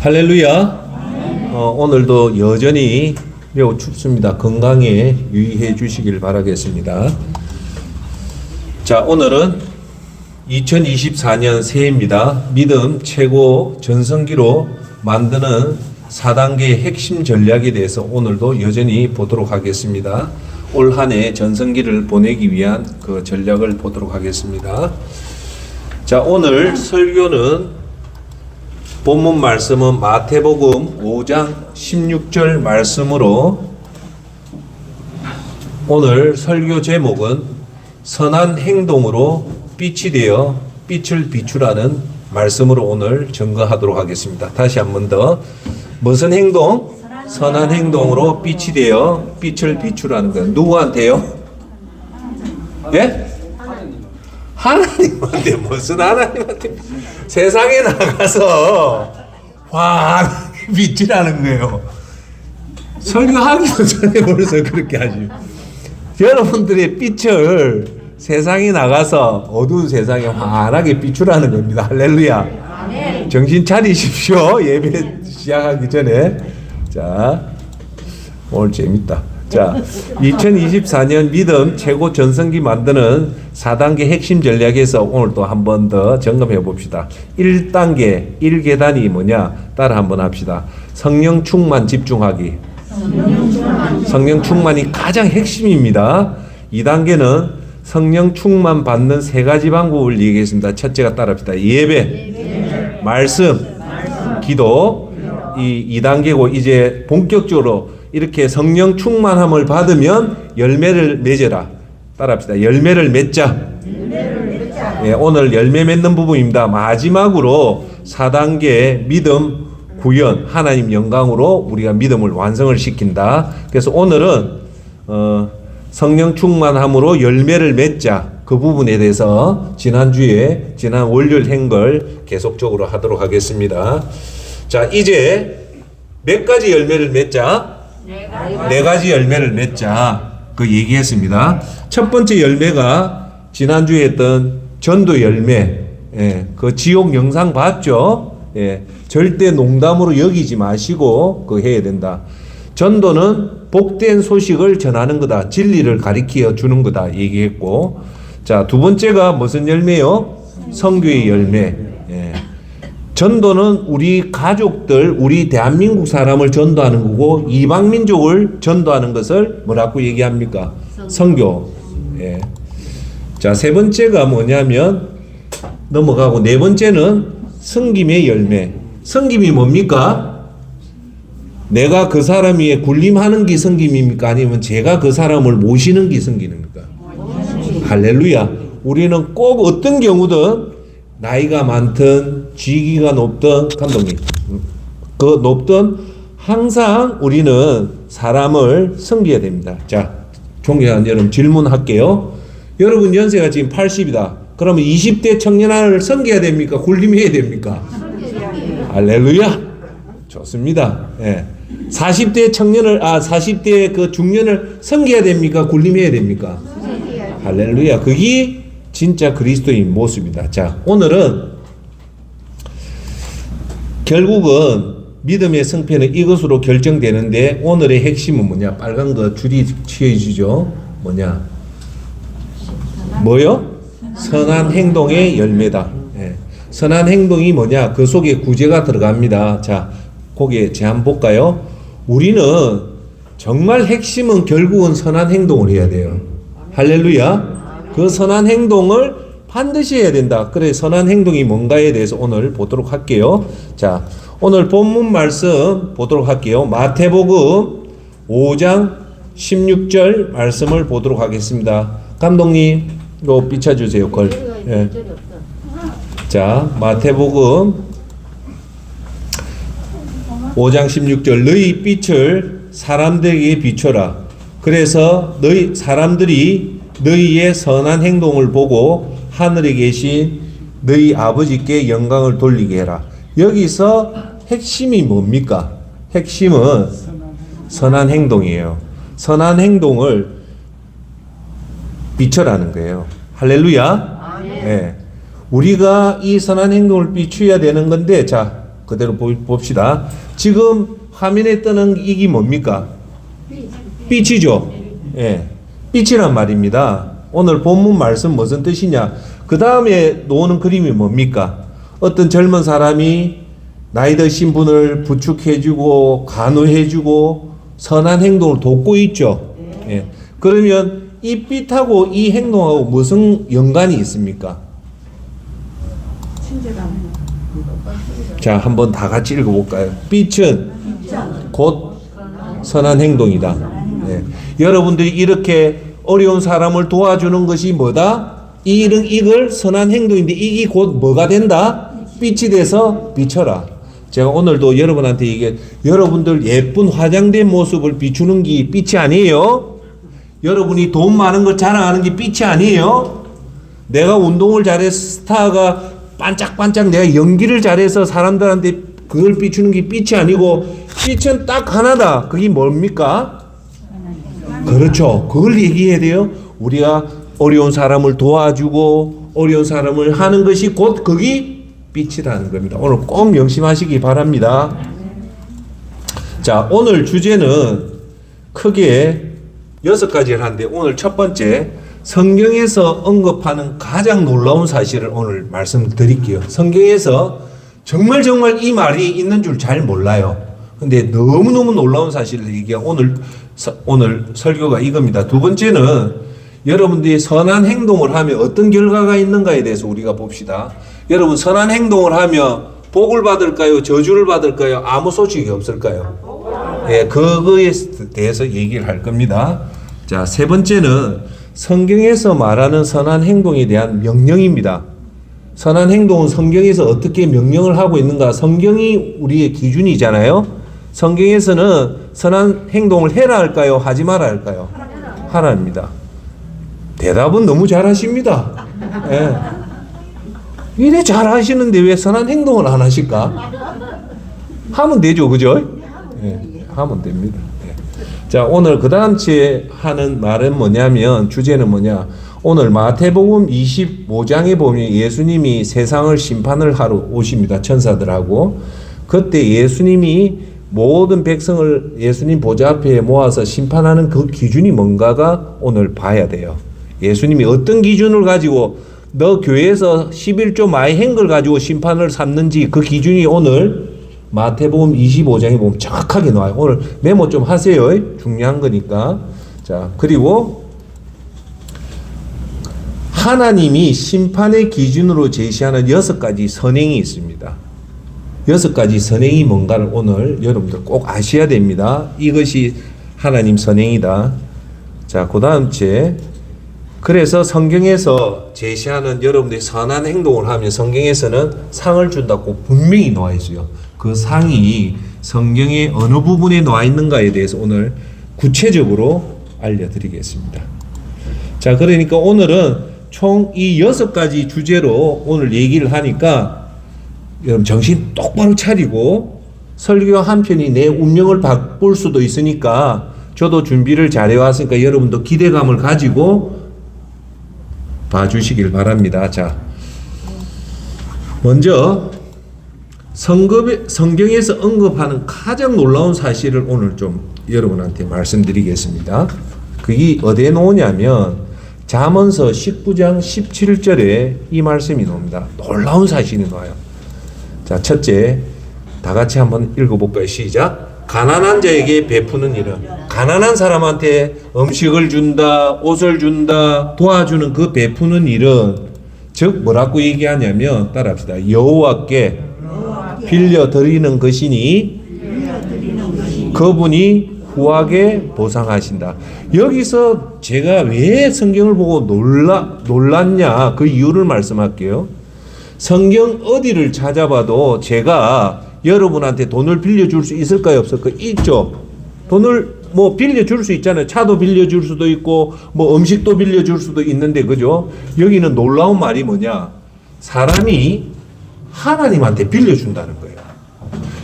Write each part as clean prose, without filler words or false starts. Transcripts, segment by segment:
할렐루야. 오늘도 여전히 매우 춥습니다. 건강에 유의해 주시길 바라겠습니다. 자, 오늘은 2024년 새해입니다. 믿음 최고 전성기로 만드는 4단계 핵심 전략에 대해서 오늘도 여전히 보도록 하겠습니다. 올 한 해 전성기를 보내기 위한 그 전략을 보도록 하겠습니다. 자, 오늘 설교는 본문 말씀은 마태복음 5장 16절 말씀으로, 오늘 설교 제목은 선한 행동으로 빛이 되어 빛을 비추라는 말씀으로 오늘 증거하도록 하겠습니다. 다시 한 번 더. 무슨 행동? 선한 행동으로 빛이 되어 빛을 비추라는 거예요. 누구한테요? 예? 하나님한테. 무슨 하나님한테? 세상에 나가서 환하게 빛이라는 거예요. 설교하기도 전에 벌써 그렇게 하지. 여러분들의 빛을 세상에 나가서 어두운 세상에 환하게 비추라는 겁니다. 할렐루야. 정신 차리십시오. 예배 시작하기 전에. 자, 오늘 재밌다. 자, 2024년 믿음 최고 전성기 만드는 4단계 핵심 전략에서 오늘 또 한 번 더 점검해 봅시다. 1단계, 1계단이 뭐냐? 따라 한번 합시다. 성령 충만 집중하기. 성령 충만이 가장 핵심입니다. 2단계는 성령 충만 받는 세 가지 방법을 얘기했습니다. 첫째가 따라합시다. 예배, 말씀, 기도. 이 2단계고, 이제 본격적으로 이렇게 성령 충만함을 받으면 열매를 맺어라. 따라합시다. 열매를 맺자. 예, 오늘 열매 맺는 부분입니다. 마지막으로 4단계 믿음 구현, 하나님 영광으로 우리가 믿음을 완성을 시킨다. 그래서 오늘은 성령 충만함으로 열매를 맺자, 그 부분에 대해서 지난 월요일 한 걸 계속적으로 하도록 하겠습니다. 자, 이제 몇 가지 열매를 맺자? 네 가지 열매를 맺자. 그 얘기했습니다. 첫 번째 열매가 지난주에 했던 전도 열매. 예, 그 지옥 영상 봤죠? 예, 절대 농담으로 여기지 마시고 그거 해야 된다. 전도는 복된 소식을 전하는 거다. 진리를 가리켜 주는 거다. 얘기했고. 자, 두 번째가 무슨 열매요? 선교의 열매. 예. 전도는 우리 가족들, 우리 대한민국 사람을 전도하는 거고, 이방 민족을 전도하는 것을 뭐라고 얘기합니까? 선교. 예. 자, 세 번째가 뭐냐면 넘어가고, 네 번째는 섬김의 열매. 섬김이 뭡니까? 내가 그 사람 위에 군림하는 게 섬김입니까? 아니면 제가 그 사람을 모시는 게 섬김입니까? 할렐루야. 우리는 꼭 어떤 경우든 나이가 많든 직위가 높든, 감독님, 그 높든 항상 우리는 사람을 섬겨야 됩니다. 자, 존경하는 여러분, 질문할게요. 여러분 연세가 지금 80이다. 그러면 20대 청년을 섬겨야 됩니까? 군림해야 됩니까? 할렐루야. 좋습니다. 예. 40대 그 중년을 섬겨야 됩니까? 군림해야 됩니까? 할렐루야. 그게 진짜 그리스도인 모습이다. 자, 오늘은 결국은 믿음의 성패는 이것으로 결정되는데, 오늘의 핵심은 뭐냐? 빨간 거 줄이 치어지죠? 뭐냐? 뭐요? 선한 행동의 열매다. 예. 선한 행동이 뭐냐? 그 속에 구제가 들어갑니다. 자, 거기에 제한 볼까요? 우리는 정말 핵심은 결국은 선한 행동을 해야 돼요. 할렐루야. 그 선한 행동을 반드시 해야 된다. 그래, 선한 행동이 뭔가에 대해서 오늘 보도록 할게요. 자, 오늘 본문 말씀 보도록 할게요. 마태복음 5장 16절 말씀을 보도록 하겠습니다. 감독님, 이거 비춰주세요. 예. 자, 마태복음 5장 16절. 너희 빛을 사람들에게 비춰라. 그래서 사람들이 너희의 선한 행동을 보고 하늘에 계신 너희 아버지께 영광을 돌리게 해라. 여기서 핵심이 뭡니까? 핵심은 선한 행동이에요. 선한 행동을 비춰라는 거예요. 할렐루야. 네. 우리가 이 선한 행동을 비추어야 되는 건데, 자, 그대로 봅시다. 지금 화면에 뜨는 이게 뭡니까? 빛이죠. 예, 빛이란 말입니다. 오늘 본문 말씀 무슨 뜻이냐? 그 다음에 놓는 그림이 뭡니까? 어떤 젊은 사람이 나이 드신 분을 부축해주고 간호해주고 선한 행동을 돕고 있죠. 예. 그러면 이 빛하고 이 행동하고 무슨 연관이 있습니까? 자, 한번 다 같이 읽어볼까요? 빛은 곧 선한 행동이다. 예. 여러분들이 이렇게 어려운 사람을 도와주는 것이 뭐다? 이걸 선한 행동인데 이게 곧 뭐가 된다? 빛이 돼서 비춰라. 제가 오늘도 여러분한테 이게 여러분들 예쁜 화장된 모습을 비추는 게 빛이 아니에요. 여러분이 돈 많은 거 자랑하는 게 빛이 아니에요. 내가 운동을 잘해서 스타가 반짝반짝 내가 연기를 잘해서 사람들한테 그걸 비추는 게 빛이 아니고 빛은 딱 하나다. 그게 뭡니까? 그렇죠. 그걸 얘기해야 돼요. 우리가 어려운 사람을 도와주고 어려운 사람을 하는 것이 곧 그게 빛이라는 겁니다. 오늘 꼭 명심하시기 바랍니다. 자, 오늘 주제는 크게 6가지를 하는데 오늘 첫 번째 성경에서 언급하는 가장 놀라운 사실을 오늘 말씀드릴게요. 성경에서 정말 이 말이 있는 줄 잘 몰라요. 근데 너무너무 놀라운 사실을 얘기한 오늘 설교가 이겁니다. 두 번째는 여러분들이 선한 행동을 하면 어떤 결과가 있는가에 대해서 우리가 봅시다. 여러분 선한 행동을 하면 복을 받을까요? 저주를 받을까요? 아무 소식이 없을까요? 예, 그거에 대해서 얘기를 할 겁니다. 자, 세 번째는 성경에서 말하는 선한 행동에 대한 명령입니다. 선한 행동은 성경에서 어떻게 명령을 하고 있는가? 성경이 우리의 기준이잖아요. 성경에서는 선한 행동을 해라 할까요? 하지 마라 할까요? 하라입니다. 대답은 너무 잘하십니다. 예. 이래 잘하시는데 왜 선한 행동을 안 하실까? 하면 되죠, 그죠? 예, 하면 됩니다. 예. 자, 오늘 그 다음 주에 하는 말은 뭐냐면 주제는 뭐냐? 오늘 마태복음 25장에 보면 예수님이 세상을 심판을 하러 오십니다. 천사들하고. 그때 예수님이 모든 백성을 예수님 보좌 앞에 모아서 심판하는 그 기준이 뭔가가 오늘 봐야 돼요. 예수님이 어떤 기준을 가지고 너 교회에서 11조 많이 한 걸 가지고 심판을 삼는지 그 기준이 오늘 마태복음 25장에 보면 정확하게 나와요. 오늘 메모 좀 하세요. 중요한 거니까. 자, 그리고 하나님이 심판의 기준으로 제시하는 6가지 선행이 있습니다. 6가지 선행이 뭔가를 오늘 여러분들 꼭 아셔야 됩니다. 이것이 하나님 선행이다. 자, 그 다음 주에 그래서 성경에서 제시하는 여러분들이 선한 행동을 하면 성경에서는 상을 준다고 분명히 나와 있어요. 그 상이 성경의 어느 부분에 나와 있는가에 대해서 오늘 구체적으로 알려드리겠습니다. 자, 그러니까 오늘은 총 이 6가지 주제로 오늘 얘기를 하니까 여러분 정신 똑바로 차리고 설교 한 편이 내 운명을 바꿀 수도 있으니까 저도 준비를 잘해왔으니까 여러분도 기대감을 가지고 봐주시길 바랍니다. 자, 먼저 성경에서 언급하는 가장 놀라운 사실을 오늘 좀 여러분한테 말씀드리겠습니다. 그게 어디에 나오냐면 잠언서 19장 17절에 이 말씀이 나옵니다. 놀라운 사실이 나와요. 자, 첫째, 다 같이 한번 읽어볼까요? 시작. 가난한 자에게 베푸는 일은, 가난한 사람한테 음식을 준다, 옷을 준다, 도와주는 그 베푸는 일은 즉 뭐라고 얘기하냐면 따라합시다. 여호와께 빌려 드리는 것이니 그분이 후하게 보상하신다. 여기서 제가 왜 성경을 보고 놀랐냐 그 이유를 말씀할게요. 성경 어디를 찾아봐도 제가 여러분한테 돈을 빌려줄 수 있을까요? 없을까요? 있죠. 돈을 뭐 빌려줄 수 있잖아요. 차도 빌려줄 수도 있고 뭐 음식도 빌려줄 수도 있는데 그죠? 여기는 놀라운 말이 뭐냐? 사람이 하나님한테 빌려준다는 거예요.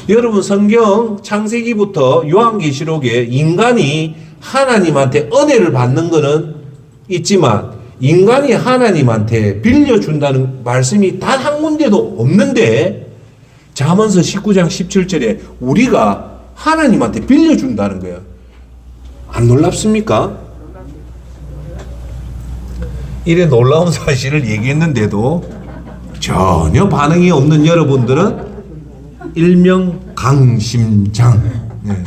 여러분 성경 창세기부터 요한계시록에 인간이 하나님한테 은혜를 받는 거는 있지만 인간이 하나님한테 빌려준다는 말씀이 단 한 군데도 없는데 잠언서 19장 17절에 우리가 하나님한테 빌려준다는 거예요. 안 놀랍습니까? 이래 놀라운 사실을 얘기했는데도 전혀 반응이 없는 여러분들은 일명 강심장. 네,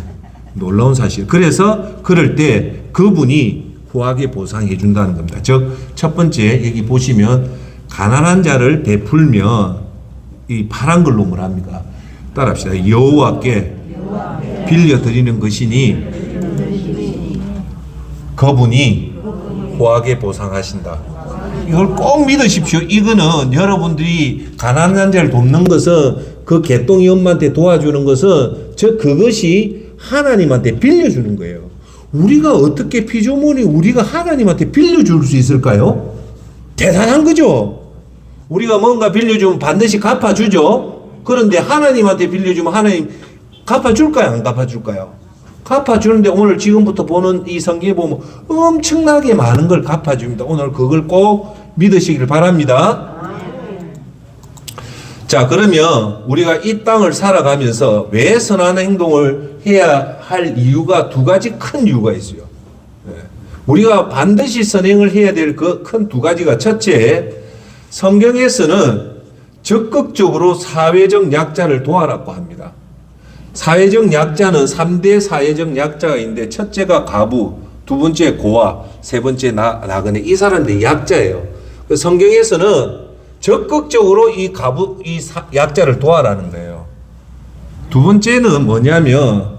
놀라운 사실. 그래서 그럴 때 그분이 후하게 보상해 준다는 겁니다. 즉, 첫 번째 여기 보시면 가난한 자를 베풀면 이 파란 글로 뭐랍니까? 따라합시다. 여호와께 빌려드리는 것이니 그분이 후하게 보상하신다. 이걸 꼭 믿으십시오. 이거는 여러분들이 가난한 자를 돕는 것은 그 개똥이 엄마한테 도와주는 것은 그것이 하나님한테 빌려주는 거예요. 우리가 어떻게 피조물이 우리가 하나님한테 빌려줄 수 있을까요? 대단한 거죠. 우리가 뭔가 빌려주면 반드시 갚아주죠. 그런데 하나님한테 빌려주면 하나님 갚아줄까요? 안 갚아줄까요? 갚아주는데 오늘 지금부터 보는 이 성경에 보면 엄청나게 많은 걸 갚아줍니다. 오늘 그걸 꼭 믿으시길 바랍니다. 자, 그러면 우리가 이 땅을 살아가면서 왜 선한 행동을 해야 할 이유가 두 가지 큰 이유가 있어요. 우리가 반드시 선행을 해야 될 그 큰 두 가지가, 첫째, 성경에서는 적극적으로 사회적 약자를 도와라고 합니다. 사회적 약자는 3대 사회적 약자가 있는데, 첫째가 가부, 두 번째 고아, 세 번째 나그네. 이 사람들이 약자예요. 성경에서는 적극적으로 이 약자를 도와라는 거예요. 두 번째는 뭐냐면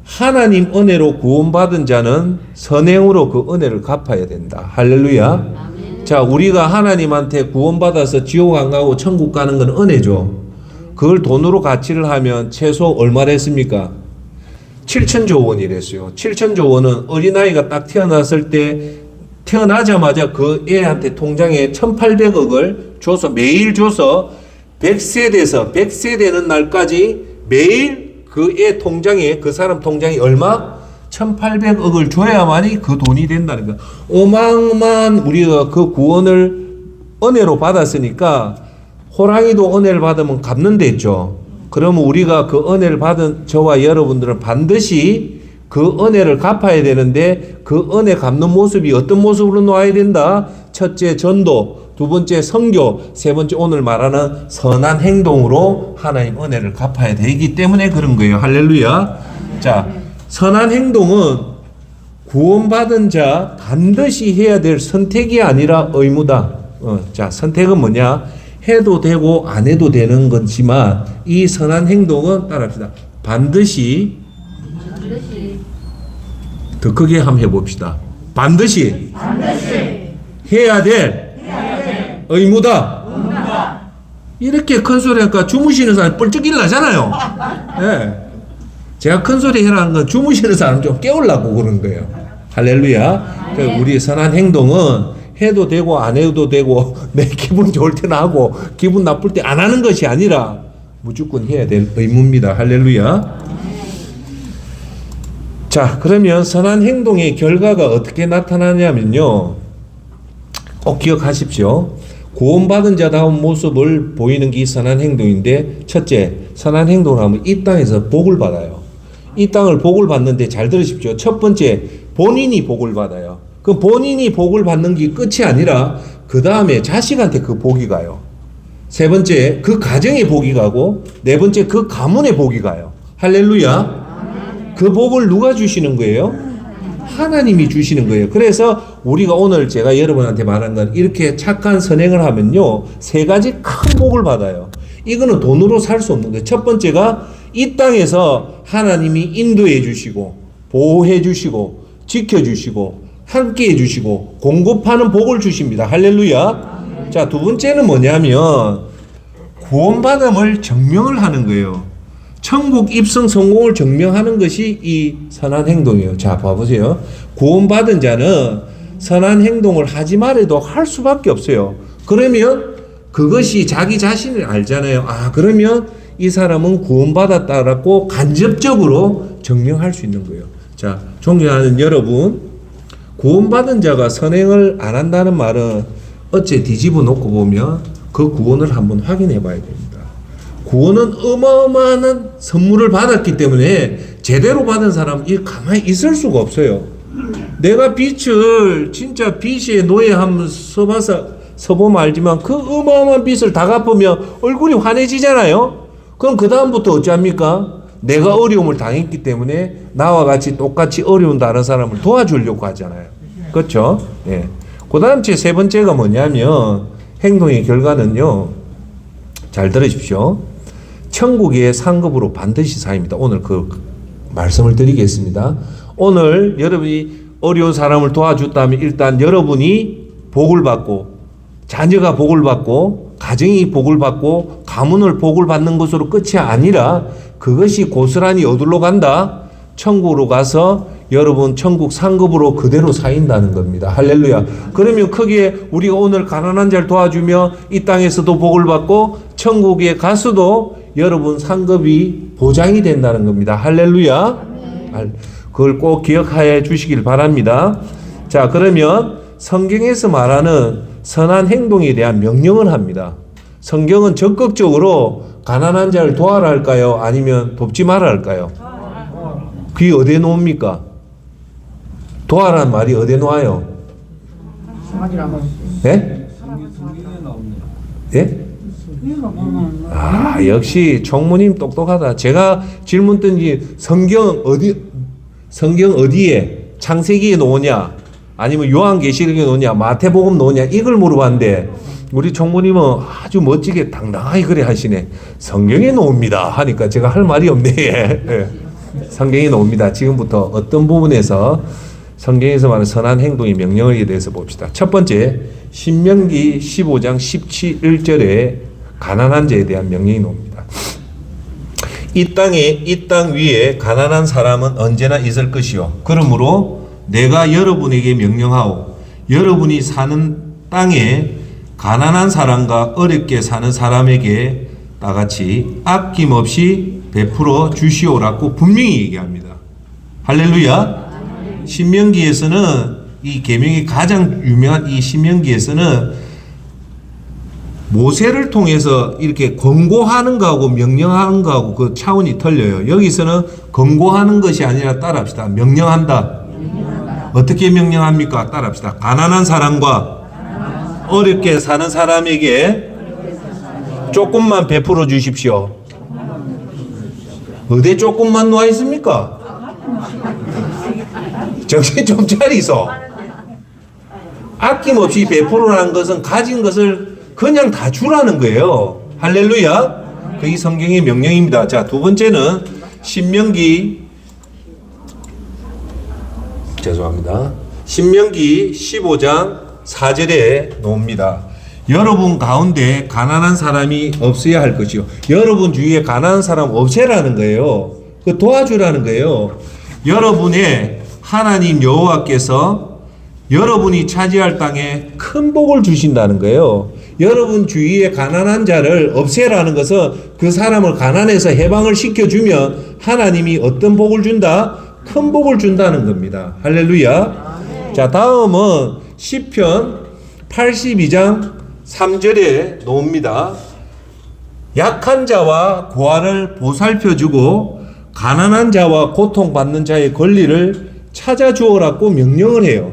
하나님 은혜로 구원받은 자는 선행으로 그 은혜를 갚아야 된다. 할렐루야. 아멘. 자, 우리가 하나님한테 구원받아서 지옥 안 가고 천국 가는 건 은혜죠. 그걸 돈으로 가치를 하면 최소 얼마 됐습니까? 7천조 원이랬어요. 7천조 원은 어린아이가 딱 태어났을 때 태어나자마자 그 애한테 통장에 1,800억을 줘서 매일 줘서 100세 되는 날까지 매일 그 애 통장에, 그 사람 통장에 얼마? 1,800억을 줘야만이 그 돈이 된다는 거야. 어마어마한 우리가 그 구원을 은혜로 받았으니까 호랑이도 은혜를 받으면 갚는 데 있죠. 그러면 우리가 그 은혜를 받은 저와 여러분들은 반드시 그 은혜를 갚아야 되는데 그 은혜 갚는 모습이 어떤 모습으로 나와야 된다? 첫째, 전도. 두 번째, 선교. 세 번째, 오늘 말하는 선한 행동으로 하나님 은혜를 갚아야 되기 때문에 그런 거예요. 할렐루야. 자, 선한 행동은 구원받은 자 반드시 해야 될 선택이 아니라 의무다. 자, 선택은 뭐냐? 해도 되고 안 해도 되는 거지만 이 선한 행동은 따라합시다. 반드시 더 크게 한번 해봅시다. 반드시 해야 될 의무다. 이렇게 큰 소리 하니까 주무시는 사람이 뻘쩍 일어나잖아요. 네. 제가 큰 소리 해라는 건 주무시는 사람 좀 깨우려고 그런 거예요. 할렐루야. 그러니까 우리 선한 행동은 해도 되고 안 해도 되고 내 기분 좋을 때는 하고 기분 나쁠 때 안 하는 것이 아니라 무조건 해야 될 의무입니다. 할렐루야. 자, 그러면 선한 행동의 결과가 어떻게 나타나냐면요. 꼭 기억하십시오. 구원받은 자다운 모습을 보이는 게 선한 행동인데, 첫째, 선한 행동을 하면 이 땅에서 복을 받아요. 이 땅을 복을 받는데 잘 들으십시오. 첫 번째, 본인이 복을 받아요. 그 본인이 복을 받는 게 끝이 아니라 그 다음에 자식한테 그 복이 가요. 세 번째, 그 가정에 복이 가고, 네 번째, 그 가문에 복이 가요. 할렐루야. 그 복을 누가 주시는 거예요? 하나님이 주시는 거예요. 그래서 우리가 오늘 제가 여러분한테 말한 건 이렇게 착한 선행을 하면요, 세 가지 큰 복을 받아요. 이거는 돈으로 살 수 없는 거예요. 첫 번째가 이 땅에서 하나님이 인도해 주시고 보호해 주시고 지켜주시고 함께해 주시고 공급하는 복을 주십니다. 할렐루야. 자, 두 번째는 뭐냐면 구원받음을 증명을 하는 거예요. 천국 입성 성공을 증명하는 것이 이 선한 행동이에요. 자, 봐보세요. 구원받은 자는 선한 행동을 하지 말아도 할 수밖에 없어요. 그러면 그것이 자기 자신을 알잖아요. 아, 그러면 이 사람은 구원받았다라고 간접적으로 증명할 수 있는 거예요. 자, 존경하는 여러분, 구원받은 자가 선행을 안 한다는 말은 어째 뒤집어 놓고 보면 그 구원을 한번 확인해 봐야 됩니다. 그거는 어마어마한 선물을 받았기 때문에 제대로 받은 사람이 가만히 있을 수가 없어요. 내가 빚을 진짜 빚의 노예 한번 서보면 알지만 그 어마어마한 빚을 다 갚으면 얼굴이 환해지잖아요. 그럼 그 다음부터 어찌합니까? 내가 어려움을 당했기 때문에 나와 같이 똑같이 어려운 다른 사람을 도와주려고 하잖아요. 그렇죠? 예. 그 다음 세 번째가 뭐냐면 행동의 결과는요. 잘 들으십시오. 천국의 상급으로 반드시 사입니다. 오늘 그 말씀을 드리겠습니다. 오늘 여러분이 어려운 사람을 도와줬다면 일단 여러분이 복을 받고 자녀가 복을 받고 가정이 복을 받고 가문을 복을 받는 것으로 끝이 아니라 그것이 고스란히 어디로 간다? 천국으로 가서 여러분 천국 상급으로 그대로 사인다는 겁니다. 할렐루야. 그러면 크게 우리가 오늘 가난한 자를 도와주며 이 땅에서도 복을 받고 천국에 가서도 여러분 상급이 보장이 된다는 겁니다. 할렐루야. 그걸 꼭 기억하여 주시길 바랍니다. 자, 그러면 성경에서 말하는 선한 행동에 대한 명령을 합니다. 성경은 적극적으로 가난한 자를 도와라 할까요? 아니면 돕지 마라 할까요? 그게 어디에 놓습니까? 도와라는 말이 어디에 놓아요? 예? 예? 아, 역시 총무님 똑똑하다. 제가 질문 던지 성경 어디에 창세기에 놓으냐? 아니면 요한계시록에 놓으냐? 마태복음 놓으냐? 이걸 물어봤는데 우리 총무님은 아주 멋지게 당당하게 그래 하시네. 성경에 놓습니다 하니까 제가 할 말이 없네. 예. 성경에 놓습니다. 지금부터 어떤 부분에서 성경에서 말하는 선한 행동의 명령에 대해서 봅시다. 첫 번째, 신명기 15장 17절에 가난한 자에 대한 명령이 나옵니다. 이 땅 위에 가난한 사람은 언제나 있을 것이요. 그러므로 내가 여러분에게 명령하오. 여러분이 사는 땅에 가난한 사람과 어렵게 사는 사람에게 나같이 아낌없이 베풀어 주시오라고 분명히 얘기합니다. 할렐루야. 신명기에서는 이 계명이 가장 유명한 이 신명기에서는 모세를 통해서 이렇게 권고하는 거하고 명령하는 거하고 그 차원이 틀려요. 여기서는 권고하는 것이 아니라 따라합시다. 명령한다. 어떻게 명령합니까? 따라합시다. 가난한 사람과 어렵게 사는 사람에게 조금만 베풀어 주십시오. 어디 조금만 놓아 있습니까? 정신 좀 차리소. 아낌없이 베풀어라는 것은 가진 것을 그냥 다 주라는 거예요. 할렐루야. 그게 성경의 명령입니다. 자, 두 번째는 신명기 15장 4절에 놓습니다. 여러분 가운데 가난한 사람이 없어야 할 것이요. 여러분 주위에 가난한 사람 없애라는 거예요. 그 도와주라는 거예요. 여러분의 하나님 여호와께서 여러분이 차지할 땅에 큰 복을 주신다는 거예요. 여러분 주위에 가난한 자를 없애라는 것은 그 사람을 가난해서 해방을 시켜주면 하나님이 어떤 복을 준다? 큰 복을 준다는 겁니다. 할렐루야. 자, 다음은 시편 82장 3절에 놓습니다. 약한 자와 고아를 보살펴주고 가난한 자와 고통받는 자의 권리를 찾아주어라고 명령을 해요.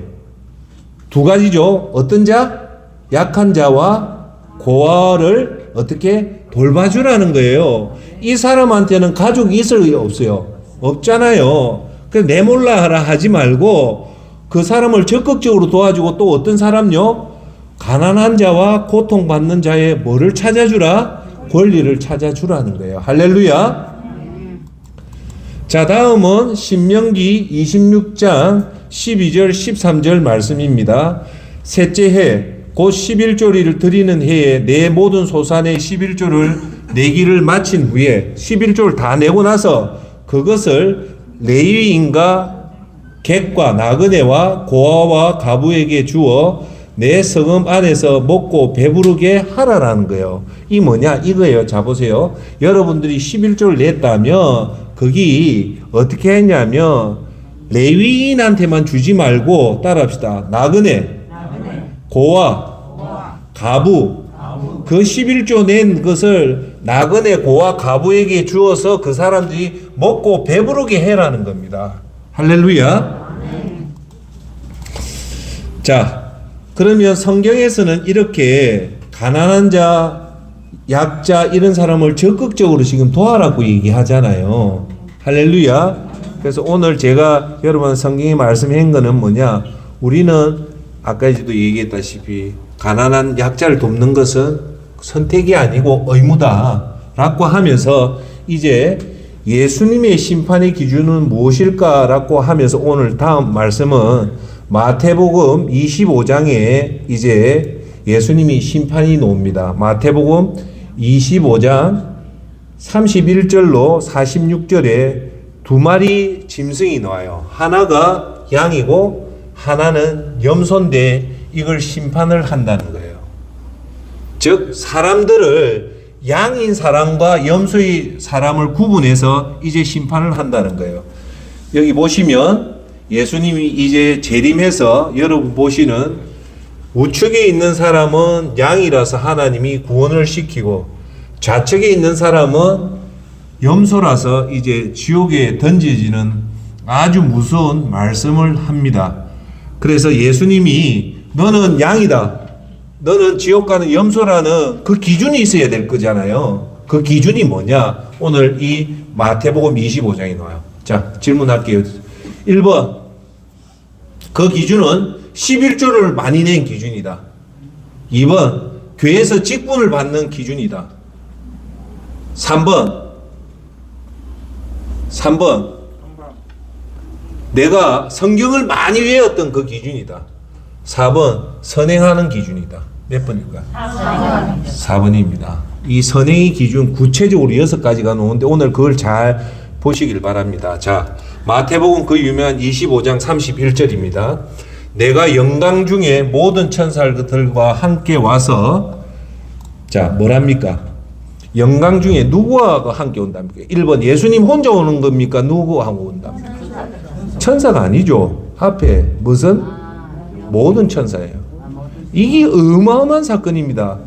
두 가지죠. 어떤 자? 약한 자와 고아를 어떻게 돌봐주라는 거예요. 이 사람한테는 가족이 있을 없어요? 없잖아요. 그래서 내 몰라 하라 하지 말고 그 사람을 적극적으로 도와주고 또 어떤 사람요? 가난한 자와 고통받는 자의 뭐를 찾아주라? 권리를 찾아주라는 거예요. 할렐루야. 자, 다음은 신명기 26장 12절 13절 말씀입니다. 셋째 해 곧 11조리를 드리는 해에 내 모든 소산의 11조를 내기를 마친 후에 11조를 다 내고 나서 그것을 레위인과 객과 나그네와 고아와 가부에게 주어 내 성읍 안에서 먹고 배부르게 하라라는 거예요. 이 뭐냐? 이거예요. 자, 보세요. 여러분들이 11조를 냈다면 거기 어떻게 했냐면 레위인한테만 주지 말고 따라합시다. 나그네, 고아, 가부 그 11조 낸 것을 나그네 고와 과부에게 주어서 그 사람들이 먹고 배부르게 해라는 겁니다. 할렐루야. 자, 그러면 성경에서는 이렇게 가난한 자, 약자 이런 사람을 적극적으로 지금 도와라고 얘기하잖아요. 할렐루야. 그래서 오늘 제가 여러분 성경에 말씀한 거는 뭐냐? 우리는 아까도 얘기했다시피 가난한 약자를 돕는 것은 선택이 아니고 의무다라고 하면서 이제 예수님의 심판의 기준은 무엇일까라고 하면서 오늘 다음 말씀은 마태복음 25장에 이제 예수님이 심판이 나옵니다. 마태복음 25장 31절로 46절에 두 마리 짐승이 나와요. 하나가 양이고 하나는 염소인데 이걸 심판을 한다는 거예요. 즉 사람들을 양인 사람과 염소의 사람을 구분해서 이제 심판을 한다는 거예요. 여기 보시면 예수님이 이제 재림해서 여러분 보시는 우측에 있는 사람은 양이라서 하나님이 구원을 시키고 좌측에 있는 사람은 염소라서 이제 지옥에 던져지는 아주 무서운 말씀을 합니다. 그래서 예수님이 너는 양이다, 너는 지옥 가는 염소라는 그 기준이 있어야 될 거잖아요. 그 기준이 뭐냐? 오늘 이 마태복음 25장에 나와요. 자, 질문할게요. 1번, 그 기준은 11조를 많이 낸 기준이다. 2번, 교회에서 직분을 받는 기준이다. 3번, 내가 성경을 많이 외웠던 그 기준이다. 4번, 선행하는 기준이다. 몇 번일까요? 4번입니다. 이 선행의 기준 구체적으로 6가지가 나오는데 오늘 그걸 잘 보시길 바랍니다. 자, 마태복음 그 유명한 25장 31절입니다. 내가 영광 중에 모든 천사들과 함께 와서, 자, 뭐랍니까? 영광 중에 누구와 함께 온답니까? 1번 예수님 혼자 오는 겁니까? 누구와 온답니까? 천사가 아니죠. 앞에 무슨? 모든 천사예요. 이게 어마어마한 사건입니다.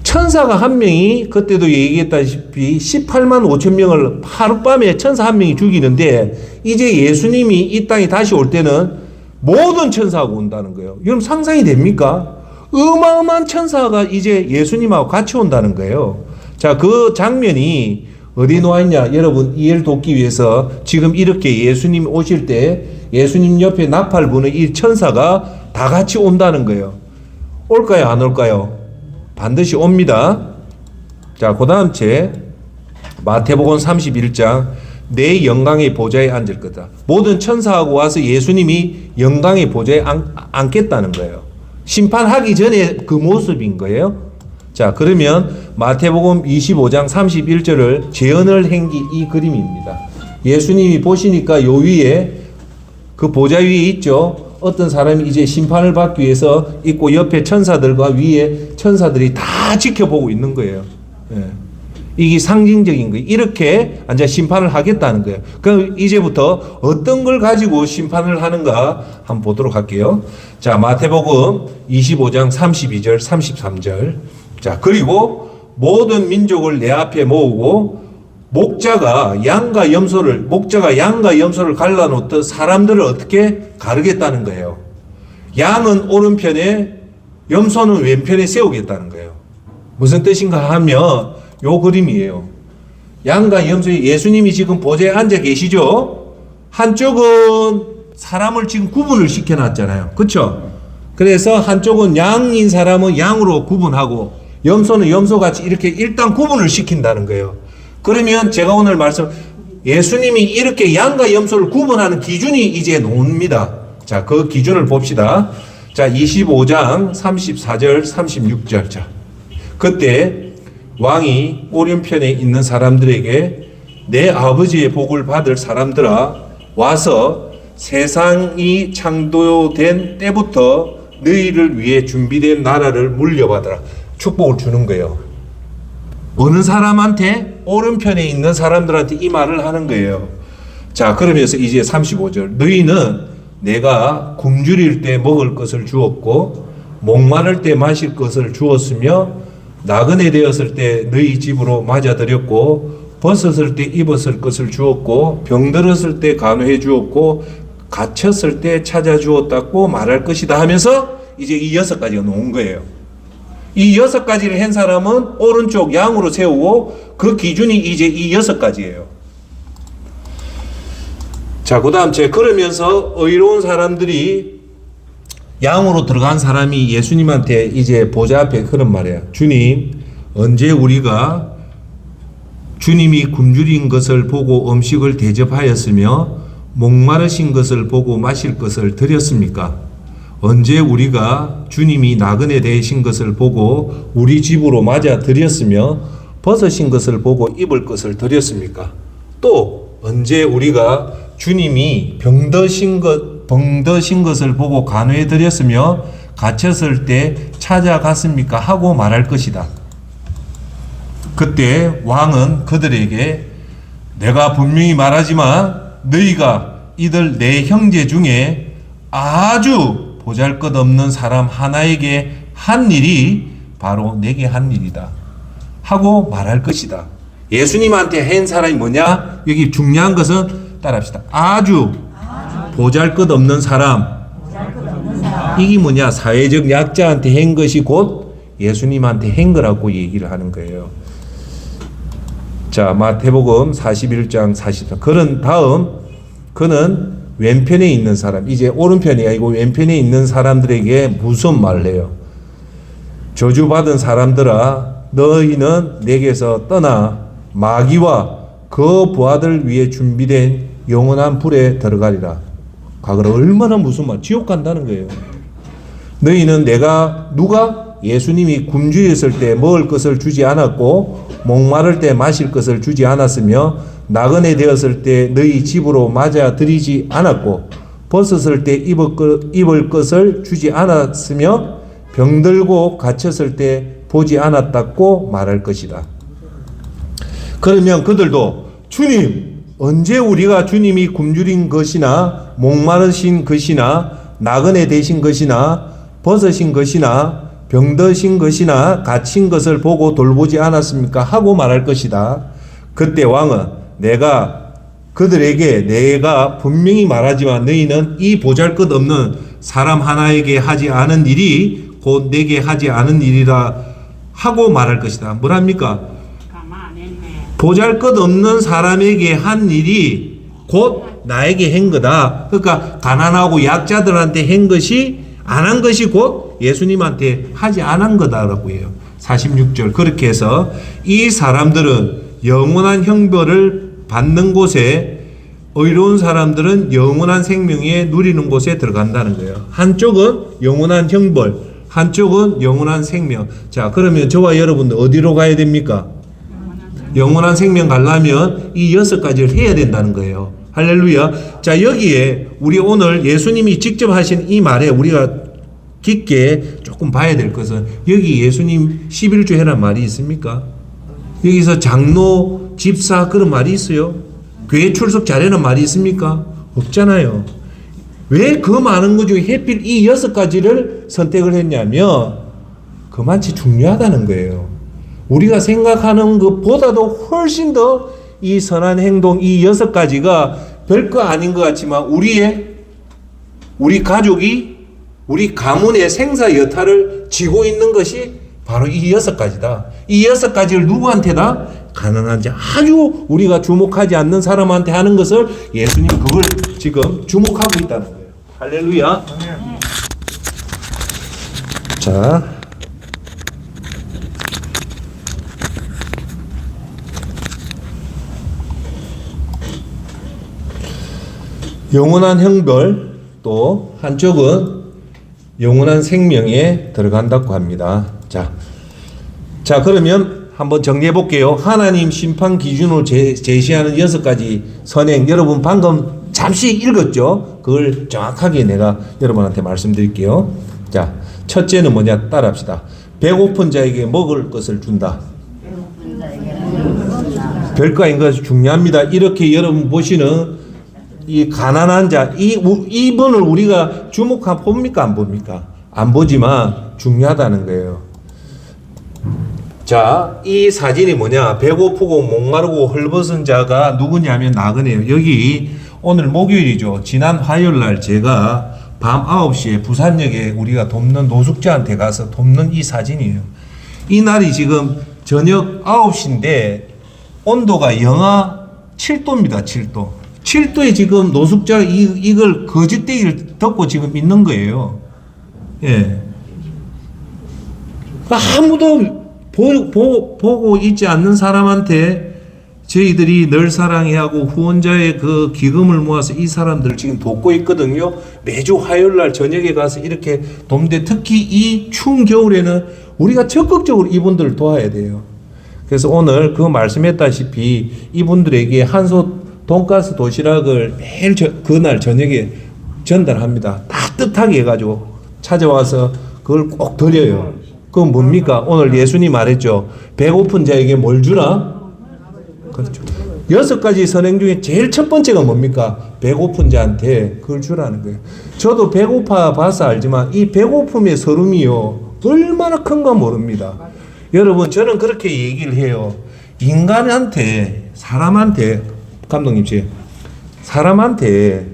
천사가 한 명이 그때도 얘기했다시피 18만 5천 명을 하룻밤에 천사 한 명이 죽이는데 이제 예수님이 이 땅에 다시 올 때는 모든 천사가 온다는 거예요. 여러분 상상이 됩니까? 어마어마한 천사가 이제 예수님하고 같이 온다는 거예요. 자, 그 장면이 어디 놓아 있냐? 여러분 이해를 돕기 위해서 지금 이렇게 예수님 오실 때 예수님 옆에 나팔 부는 이 천사가 다 같이 온다는 거예요. 올까요? 안 올까요? 반드시 옵니다. 자, 그 다음 제 마태복음 31장 내 영광의 보좌에 앉을 거다. 모든 천사하고 와서 예수님이 영광의 보좌에 앉겠다는 거예요. 심판하기 전에 그 모습인 거예요. 자, 그러면 마태복음 25장 31절을 재현을 한 게 이 그림입니다. 예수님이 보시니까 요 위에 그 보좌 위에 있죠. 어떤 사람이 이제 심판을 받기 위해서 있고 옆에 천사들과 위에 천사들이 다 지켜보고 있는 거예요. 예. 이게 상징적인 거예요. 이렇게 이제 심판을 하겠다는 거예요. 그럼 이제부터 어떤 걸 가지고 심판을 하는가 한번 보도록 할게요. 자, 마태복음 25장 32절, 33절. 자, 그리고 모든 민족을 내 앞에 모으고 목자가 양과 염소를 갈라놓듯 사람들을 어떻게 가르겠다는 거예요. 양은 오른편에 염소는 왼편에 세우겠다는 거예요. 무슨 뜻인가 하면 요 그림이에요. 양과 염소에 예수님이 지금 보좌에 앉아 계시죠? 한쪽은 사람을 지금 구분을 시켜놨잖아요. 그렇죠? 그래서 한쪽은 양인 사람은 양으로 구분하고 염소는 염소같이 이렇게 일단 구분을 시킨다는 거예요. 그러면 제가 오늘 말씀 예수님이 이렇게 양과 염소를 구분하는 기준이 이제 나옵니다. 자, 그 기준을 봅시다. 자, 25장 34절 36절. 자, 그때 왕이 오른편에 있는 사람들에게 내 아버지의 복을 받을 사람들아 와서 세상이 창조된 때부터 너희를 위해 준비된 나라를 물려받아라. 축복을 주는 거예요. 어느 사람한테? 오른편에 있는 사람들한테 이 말을 하는 거예요. 자, 그러면서 이제 35절. 너희는 내가 굶주릴 때 먹을 것을 주었고 목마를 때 마실 것을 주었으며 나그네 되었을 때 너희 집으로 맞아들였고 벗었을 때 입었을 것을 주었고 병들었을 때 간호해 주었고 갇혔을 때 찾아주었다고 말할 것이다 하면서 이제 이 6가지가 나온 거예요. 이 6가지를 한 사람은 오른쪽 양으로 세우고 그 기준이 이제 이 6가지예요. 자, 그 다음 그러면서 의로운 사람들이 양으로 들어간 사람이 예수님한테 이제 보좌 앞에 그런 말이에요. 주님, 언제 우리가 주님이 굶주린 것을 보고 음식을 대접하였으며 목마르신 것을 보고 마실 것을 드렸습니까? 언제 우리가 주님이 나그네 되신 것을 보고 우리 집으로 맞아 드렸으며 벗으신 것을 보고 입을 것을 드렸습니까? 또 언제 우리가 주님이 병드신 것을 보고 간호해 드렸으며 갇혔을 때 찾아갔습니까? 하고 말할 것이다. 그때 왕은 그들에게 내가 분명히 말하지만 너희가 이들 내 형제 중에 아주 보잘것없는 사람 하나에게 한 일이 바로 내게 한 일이다 하고 말할 것이다. 예수님한테 한 사람이 뭐냐? 여기 중요한 것은 따라합시다. 아주 보잘것없는 사람. 이게 뭐냐? 사회적 약자한테 한 것이 곧 예수님한테 한 거라고 얘기를 하는 거예요. 자, 마태복음 41장 44. 그런 다음 그는 왼편에 있는 사람, 이제 오른편이 아니고 왼편에 있는 사람들에게 무슨 말을 해요? 저주받은 사람들아, 너희는 내게서 떠나 마귀와 그 부하들 위해 준비된 영원한 불에 들어가리라. 과거로 얼마나 무슨 말, 지옥 간다는 거예요. 너희는 누가 예수님이 굶주렸을 때 먹을 것을 주지 않았고 목마를 때 마실 것을 주지 않았으며 나그네 되었을 때 너희 집으로 맞아 들이지 않았고 벗었을 때 입을 것을 주지 않았으며 병들고 갇혔을 때 보지 않았다고 말할 것이다. 그러면 그들도 주님, 언제 우리가 주님이 굶주린 것이나 목마르신 것이나 나그네 되신 것이나 벗으신 것이나 병드신 것이나 갇힌 것을 보고 돌보지 않았습니까? 하고 말할 것이다. 그때 왕은 그들에게 내가 분명히 말하지만 너희는 이 보잘것없는 사람 하나에게 하지 않은 일이 곧 내게 하지 않은 일이라 하고 말할 것이다. 뭐랍니까? 보잘것없는 사람에게 한 일이 곧 나에게 한 거다. 그러니까 가난하고 약자들한테 한 것이 안 한 것이 곧 예수님한테 하지 않은 거다라고 해요. 46절. 그렇게 해서 이 사람들은 영원한 형벌을 받는 곳에, 의로운 사람들은 영원한 생명에 누리는 곳에 들어간다는 거예요. 한쪽은 영원한 형벌, 한쪽은 영원한 생명. 자, 그러면 저와 여러분들 어디로 가야 됩니까? 영원한 생명 가려면 이 6가지를 해야 된다는 거예요. 할렐루야. 자, 여기에 우리 오늘 예수님이 직접 하신 이 말에 우리가 깊게 조금 봐야 될 것은, 여기 예수님 11조 해란 말이 있습니까? 여기서 장로, 집사 그런 말이 있어요? 교회 출석 잘하는 말이 있습니까? 없잖아요. 왜 그 많은 것 중에 하필 이 6가지를 선택을 했냐면 그만치 중요하다는 거예요. 우리가 생각하는 것보다도 훨씬 더 이 선한 행동, 이 6가지가 별거 아닌 것 같지만 우리 가족이 우리 가문의 생사 여타를 지고 있는 것이 바로 이 6가지다. 이 6가지를 누구한테다? 가난한 자, 아주 우리가 주목하지 않는 사람한테 하는 것을 예수님 그걸 지금 주목하고 있다는 거예요. 할렐루야. 자, 영원한 형벌, 또 한쪽은 영원한 생명에 들어간다고 합니다. 자, 그러면 한번 정리해 볼게요. 하나님 심판 기준으로 제시하는 6가지 선행, 여러분 방금 잠시 읽었죠? 그걸 정확하게 내가 여러분한테 말씀드릴게요. 자, 첫째는 뭐냐? 따라합시다. 배고픈 자에게 먹을 것을 준다. 별거 아닌 것이 중요합니다. 이렇게 여러분 보시는 이 가난한 자, 이분을 우리가 봅니까? 안 봅니까? 안 보지만 중요하다는 거예요. 자, 이 사진이 뭐냐? 배고프고 목마르고 헐벗은 자가 누구냐면 나그네요. 여기 오늘 목요일이죠. 지난 화요일 날 제가 밤 9시에 부산역에 우리가 돕는 노숙자한테 가서 돕는 이 사진이에요. 이 날이 지금 저녁 9시인데 온도가 영하 7도입니다. 7도. 7도에 지금 노숙자 이걸 거짓대기를 덮고 지금 있는 거예요. 예. 아무도 보고 있지 않는 사람한테 저희들이 늘 사랑해야 하고 후원자의 그 기금을 모아서 이 사람들을 지금 돕고 있거든요. 매주 화요일 날 저녁에 가서 이렇게 돕는데 특히 이 추운 겨울에는 우리가 적극적으로 이분들을 도와야 돼요. 그래서 오늘 그 말씀했다시피 이분들에게 한솥 돈가스 도시락을 매일 그날 저녁에 전달합니다. 따뜻하게 해가지고 찾아와서 그걸 꼭 드려요. 그건 뭡니까? 오늘 예수님 말했죠. 배고픈 자에게 뭘 주나? 그렇죠. 6가지 선행 중에 제일 첫 번째가 뭡니까? 배고픈 자한테 그걸 주라는 거예요. 저도 배고파 봐서 알지만 이 배고픔의 서름이요. 얼마나 큰가 모릅니다. 여러분, 저는 그렇게 얘기를 해요. 인간한테, 사람한테, 감독님, 사람한테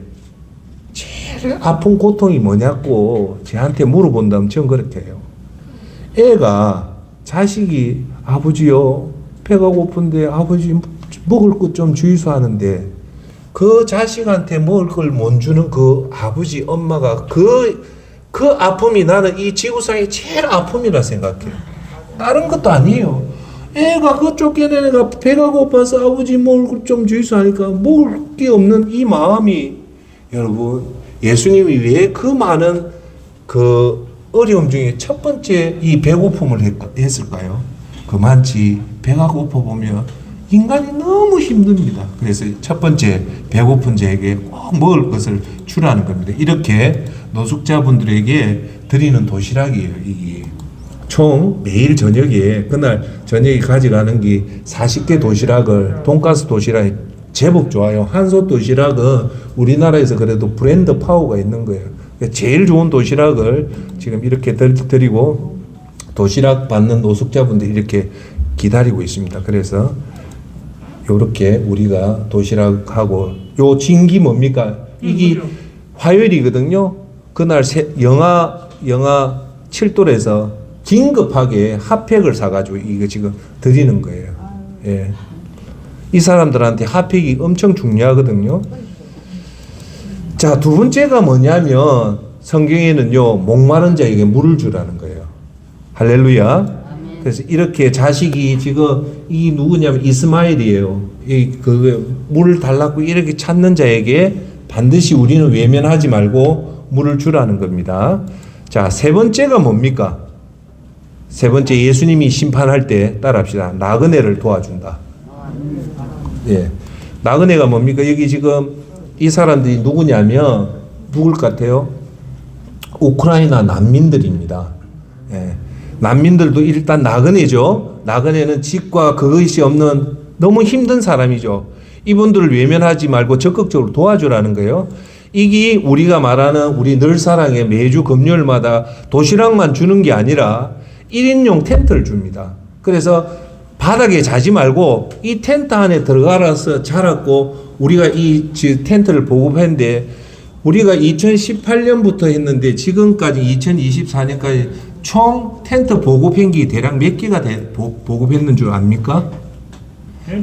제일 아픈 고통이 뭐냐고 저한테 물어본다면 저는 그렇게 해요. 애가, 자식이, 아버지요, 배가 고픈데 아버지 먹을 것 좀 주이소 하는데 그 자식한테 먹을 걸 못 주는 그 아버지, 엄마가 그 아픔이 나는 이 지구상의 제일 아픔이라 생각해요. 다른 것도 아니에요. 애가 그 쫓겨낸 애가 배가 고파서 아버지 먹을 것 좀 주이소 하니까 먹을 게 없는 이 마음이, 여러분, 예수님이 왜 그 많은 그 어려움 중에 첫 번째 이 배고픔을 했을까요? 그만치 배가 고파 보면 인간이 너무 힘듭니다. 그래서 첫 번째 배고픈 자에게 꼭 먹을 것을 주라는 겁니다. 이렇게 노숙자분들에게 드리는 도시락이에요. 이게 총 매일 저녁에 그날 저녁에 가져가는 게 40개 도시락을, 돈가스 도시락이 제법 좋아요. 한솥 도시락은 우리나라에서 그래도 브랜드 파워가 있는 거예요. 제일 좋은 도시락을 지금 이렇게 드리고 도시락 받는 노숙자분들이 이렇게 기다리고 있습니다. 그래서 이렇게 우리가 도시락하고 요 진기 뭡니까? 이게 화요일이거든요. 그날 영하 7도에서 긴급하게 핫팩을 사가지고 이거 지금 드리는 거예요. 예. 이 사람들한테 핫팩이 엄청 중요하거든요. 자, 두 번째가 뭐냐면 성경에는요, 목마른 자에게 물을 주라는 거예요. 할렐루야. 그래서 이렇게 자식이 지금 이 누구냐면 이스마엘이에요. 물을 달라고 이렇게 찾는 자에게 반드시 우리는 외면하지 말고 물을 주라는 겁니다. 자, 세 번째가 뭡니까? 세 번째, 예수님이 심판할 때 따라합시다. 나그네를 도와준다. 예. 나그네가 뭡니까? 여기 지금 이 사람들이 누구냐면 누굴 것 같아요? 우크라이나 난민들입니다. 예. 난민들도 일단 나그네죠. 나그네는 집과 그것이 없는 너무 힘든 사람이죠. 이분들을 외면하지 말고 적극적으로 도와주라는 거예요. 이게 우리가 말하는 우리 늘 사랑에 매주 금요일마다 도시락만 주는 게 아니라 1인용 텐트를 줍니다. 그래서 바닥에 자지 말고 이 텐트 안에 들어가서 자랐고 우리가 이 텐트를 보급했는데 우리가 2018년부터 했는데 지금까지 2024년까지 총 텐트 보급한 게 대략 몇 개가 보급했는 줄 압니까?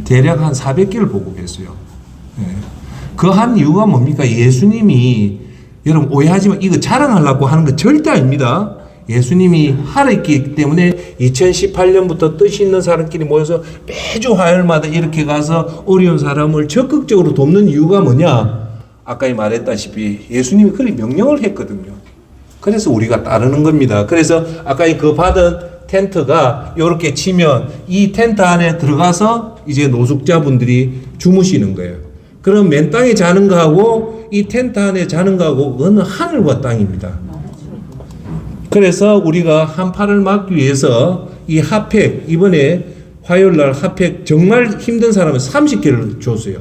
대략 한 400개를 보급했어요. 네. 그 한 이유가 뭡니까? 예수님이, 여러분 오해하지만 이거 자랑하려고 하는 거 절대 아닙니다. 예수님이 하랬기 때문에 2018년부터 뜻이 있는 사람끼리 모여서 매주 화요일마다 이렇게 가서 어려운 사람을 적극적으로 돕는 이유가 뭐냐? 아까 말했다시피 예수님이 그리 명령을 했거든요. 그래서 우리가 따르는 겁니다. 그래서 아까 그 받은 텐트가 이렇게 치면 이 텐트 안에 들어가서 이제 노숙자분들이 주무시는 거예요. 그럼 맨 땅에 자는 거하고 이 텐트 안에 자는 거하고 그거는 하늘과 땅입니다. 그래서 우리가 한파를 막기 위해서 이 핫팩, 이번에 화요일 날 핫팩 정말 힘든 사람은 30개를 줬어요.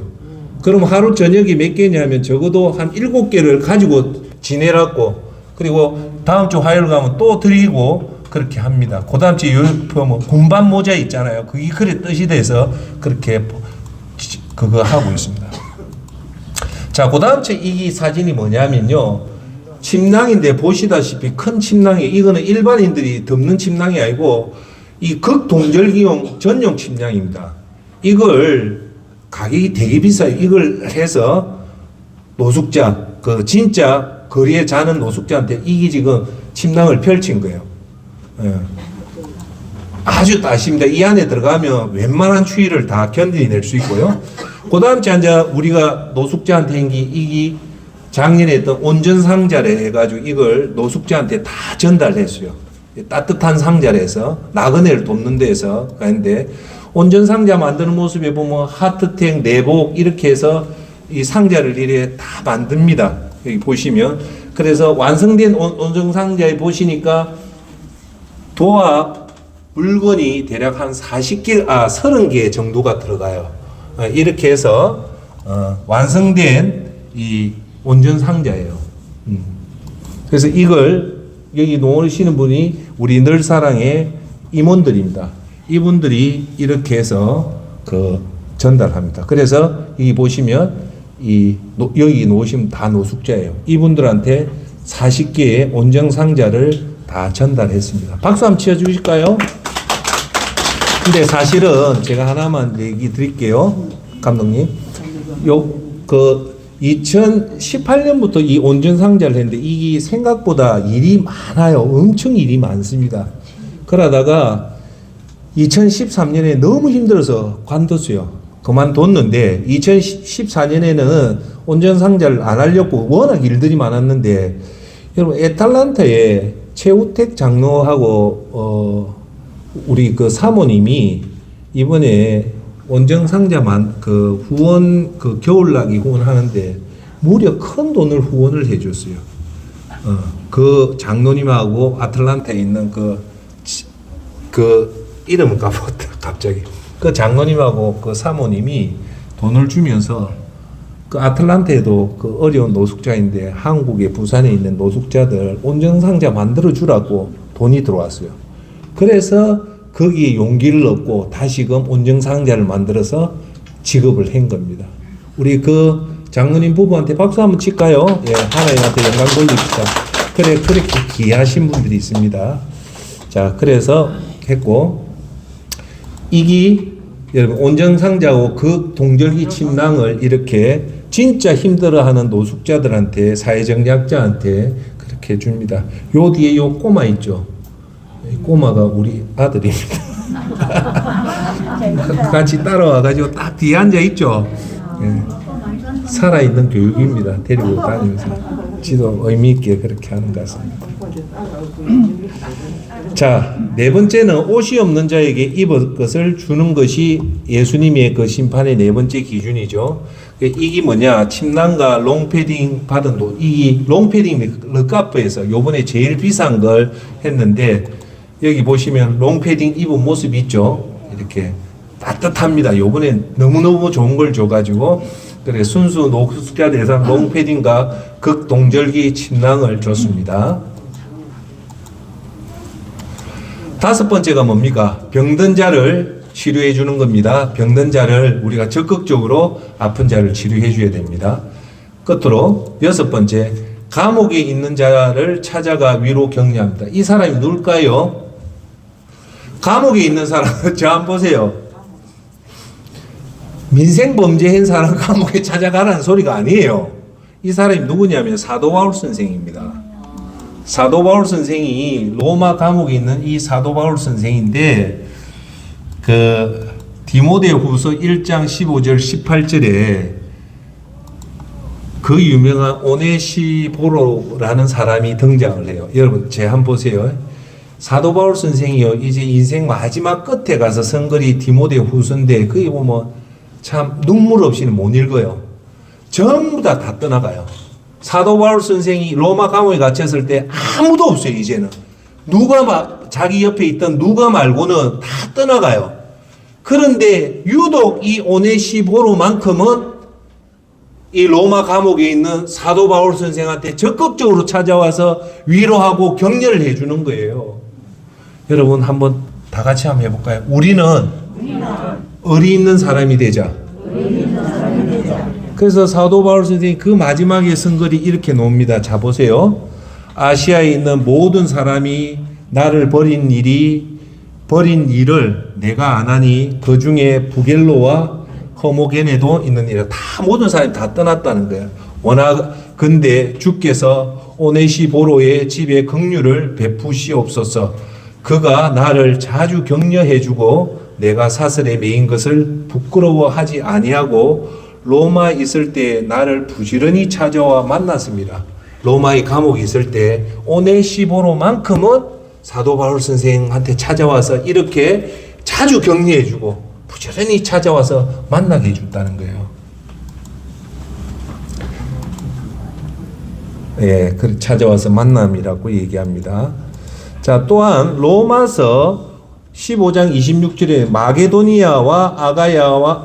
그럼 하루 저녁에 몇 개냐면 적어도 한 7개를 가지고 지내라고, 그리고 다음 주 화요일 가면 또 드리고, 그렇게 합니다. 고담치 유니폼 군반 모자 있잖아요. 그게 그래 뜻이 돼서 그렇게 그거 하고 있습니다. 자, 고담치 이 사진이 뭐냐면요. 침낭인데 보시다시피 큰 침낭이 이거는 일반인들이 덮는 침낭이 아니고 이 극동절기용 전용 침낭입니다. 이걸 가격이 되게 비싸요. 이걸 해서 노숙자, 그 진짜 거리에 자는 노숙자한테 이게 지금 침낭을 펼친 거예요. 예. 아주 따십니다. 이 안에 들어가면 웬만한 추위를 다 견디낼 수 있고요. 그 다음 주 이제 우리가 노숙자한테 이게 작년에 했던 온전 상자를 해가지고 이걸 노숙자한테 다 전달했어요. 따뜻한 상자를 해서 나그네를 돕는 데서 가는데 온전 상자 만드는 모습에 보면 하트택, 내복 이렇게 해서 이 상자를 이렇게 다 만듭니다. 여기 보시면 그래서 완성된 온전 상자에 보시니까 도합 물건이 대략 한 30개 정도가 들어가요. 이렇게 해서 완성된 이 온전 상자예요. 그래서 이걸 여기 놓으시는 분이 우리 늘사랑의 임원들입니다. 이분들이 이렇게 해서 그 전달합니다. 그래서 여기 보시면 여기 놓으시면 다 노숙자예요. 이분들한테 40개의 온전 상자를 다 전달했습니다. 박수 한번 치워주실까요? 근데 사실은 제가 하나만 얘기 드릴게요. 감독님. 2018년부터 이 온전 상자를 했는데 이게 생각보다 일이 많아요. 엄청 일이 많습니다. 그러다가 2013년에 너무 힘들어서 관뒀어요. 그만뒀는데 2014년에는 온전 상자를 안 하려고 워낙 일들이 많았는데 여러분 애틀란타에 최우택 장로하고 우리 그 사모님이 이번에 온전 상자만 그 후원 그 겨울나기 후원하는데 무려 큰 돈을 후원을 해줬어요. 그 장로님하고 아틀란타에 있는 그 이름은 까먹었다 갑자기. 그 장로님하고 그 사모님이 돈을 주면서 그 아틀란타에도 그 어려운 노숙자인데 한국의 부산에 있는 노숙자들 온전 상자 만들어 주라고 돈이 들어왔어요. 그래서 거기에 용기를 얻고 다시금 온전 상자를 만들어서 지급을 한 겁니다. 우리 그 장로님 부부한테 박수 한번 칠까요? 예, 하나님한테 영광 돌립시다. 그래, 그렇게 귀하신 분들이 있습니다. 자, 그래서 했고, 이게 여러분 온전 상자고 그 동절기 침낭을 이렇게 진짜 힘들어하는 노숙자들한테 사회적 약자한테 그렇게 줍니다. 요 뒤에 요 꼬마 있죠. 꼬마가 우리 아들입니다. 같이 따라와가지고 딱 뒤에 앉아 있죠. 예. 살아있는 교육입니다. 데리고 다니면서 지도 의미 있게 그렇게 하는 것 같습니다. 자, 네 번째는 옷이 없는 자에게 입을 것을 주는 것이 예수님의 그 심판의 네 번째 기준이죠. 이게 뭐냐? 침낭과 롱패딩 받은 돈. 이 롱패딩 르카프에서 요번에 제일 비싼 걸 했는데 여기 보시면 롱패딩 입은 모습이 있죠. 이렇게 따뜻합니다. 요번에 너무너무 좋은 걸 줘가지고 그래 순수 노숙자 대상 롱패딩과 극동절기 침낭을 줬습니다. 다섯 번째가 뭡니까? 병든 자를 치료해 주는 겁니다. 병든 자를 우리가 적극적으로 아픈 자를 치료해 줘야 됩니다. 끝으로 여섯 번째, 감옥에 있는 자를 찾아가 위로 격려합니다. 이 사람이 누굴까요? 감옥에 있는 사람, 저 한번 보세요. 민생 범죄한 사람 감옥에 찾아가라는 소리가 아니에요. 이 사람이 누구냐면 사도 바울 선생입니다. 사도 바울 선생이 로마 감옥에 있는 이 사도 바울 선생인데 그 디모데후서 1장 15절 18절에 그 유명한 오네시보로라는 사람이 등장을 해요. 여러분 제 한번 보세요. 사도 바울 선생이요 이제 인생 마지막 끝에 가서 쓴 글이 디모데후서인데 그게 보면 참 눈물 없이는 못 읽어요. 전부 다 떠나가요. 사도 바울 선생이 로마 감옥에 갇혔을 때 아무도 없어요. 이제는 자기 옆에 있던 누가 말고는 다 떠나가요. 그런데 유독 이 오네시보로만큼은 이 로마 감옥에 있는 사도 바울 선생한테 적극적으로 찾아와서 위로하고 격려를 해주는 거예요. 여러분 한번 다 같이 한번 해볼까요? 우리는 의리 있는 사람이 되자. 그래서 사도 바울 선생님이 그 마지막에 쓴 글이 이렇게 놓습니다. 자 보세요. 아시아에 있는 모든 사람이 나를 버린 일을 내가 안 하니 그 중에 부겔로와 허모게네도 있느니라. 다 모든 사람이 다 떠났다는 거예요. 워낙 근데 주께서 오네시보로의 집에 긍휼을 베푸시옵소서. 그가 나를 자주 격려해주고 내가 사슬에 매인 것을 부끄러워하지 아니하고 로마 있을 때 나를 부지런히 찾아와 만났습니다. 로마의 감옥에 있을 때 오네시보로만큼은 사도 바울 선생한테 찾아와서 이렇게 자주 격려해주고 부지런히 찾아와서 만나게 해줬다는 거예요. 예, 찾아와서 만남이라고 얘기합니다. 자, 또한 로마서 15장 26절에 마게도니아와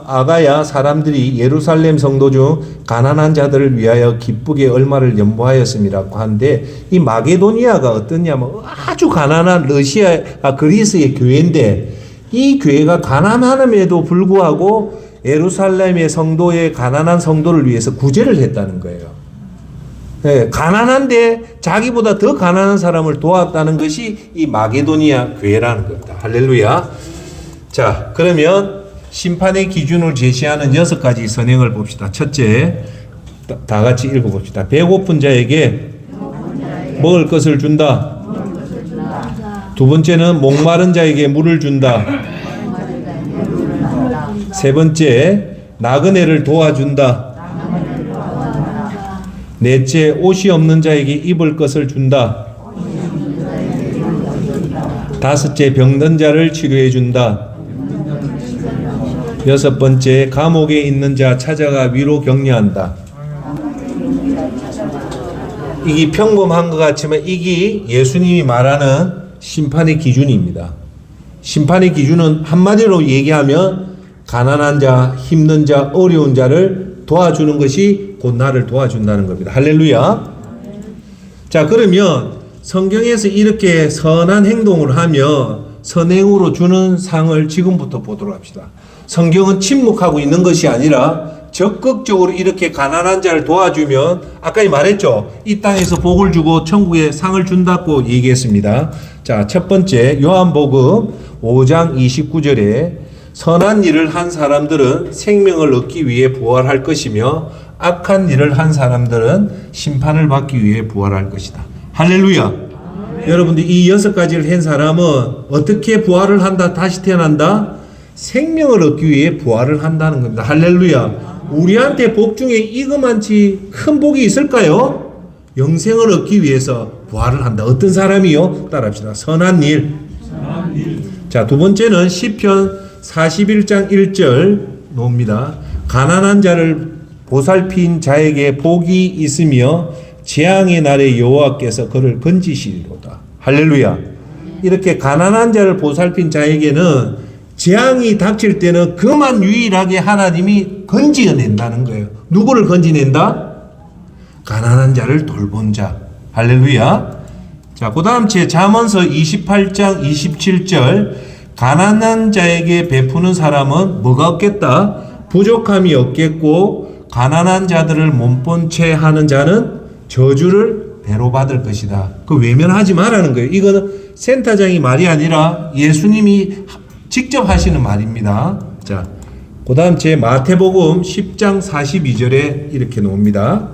아가야 사람들이 예루살렘 성도 중 가난한 자들을 위하여 기쁘게 얼마를 연보하였음이라고 하는데, 이 마게도니아가 어떠냐면 아주 가난한 그리스의 교회인데, 이 교회가 가난함에도 불구하고 예루살렘의 성도의 가난한 성도를 위해서 구제를 했다는 거예요. 네, 가난한데 자기보다 더 가난한 사람을 도왔다는 것이 이 마게도니아 교회라는 겁니다. 할렐루야. 자, 그러면 심판의 기준을 제시하는 6가지 선행을 봅시다. 첫째, 다 같이 읽어봅시다. 배고픈 자에게 먹을 것을 준다. 두 번째는 목마른 자에게 물을 준다. 세 번째, 나그네를 도와준다. 넷째, 옷이 없는 자에게 입을 것을 준다. 다섯째, 병든 자를 치료해 준다. 여섯 번째, 감옥에 있는 자 찾아가 위로 격려한다. 이게 평범한 것 같지만 이게 예수님이 말하는 심판의 기준입니다. 심판의 기준은 한마디로 얘기하면 가난한 자, 힘든 자, 어려운 자를 도와주는 것이 곧 나를 도와준다는 겁니다. 할렐루야. 자, 그러면 성경에서 이렇게 선한 행동을 하며 선행으로 주는 상을 지금부터 보도록 합시다. 성경은 침묵하고 있는 것이 아니라 적극적으로 이렇게 가난한 자를 도와주면 아까 말했죠. 이 땅에서 복을 주고 천국에 상을 준다고 얘기했습니다. 자, 첫 번째 요한복음 5장 29절에 선한 일을 한 사람들은 생명을 얻기 위해 부활할 것이며 악한 일을 한 사람들은 심판을 받기 위해 부활할 것이다. 할렐루야. 여러분들 이 6가지를 한 사람은 어떻게 부활을 한다? 다시 태어난다? 생명을 얻기 위해 부활을 한다는 겁니다. 할렐루야. 우리한테 복 중에 이거만치 큰 복이 있을까요? 영생을 얻기 위해서 부활을 한다. 어떤 사람이요? 따라합시다. 선한 일. 자, 두 번째는 시편 41장 1절 놓습니다. 가난한 자를 보살핀 자에게 복이 있으며 재앙의 날에 여호와께서 그를 건지시리로다. 할렐루야. 이렇게 가난한 자를 보살핀 자에게는 재앙이 닥칠 때는 그만 유일하게 하나님이 건지어낸다는 거예요. 누구를 건지낸다? 가난한 자를 돌본 자. 할렐루야. 자, 그 다음 잠언서 28장 27절 가난한 자에게 베푸는 사람은 뭐가 없겠다? 부족함이 없겠고 가난한 자들을 몸본 채 하는 자는 저주를 배로 받을 것이다. 그 외면하지 말라는 거예요. 이거는 센터장이 말이 아니라 예수님이 직접 하시는 말입니다. 자, 그 다음 마태복음 10장 42절에 이렇게 놓습니다.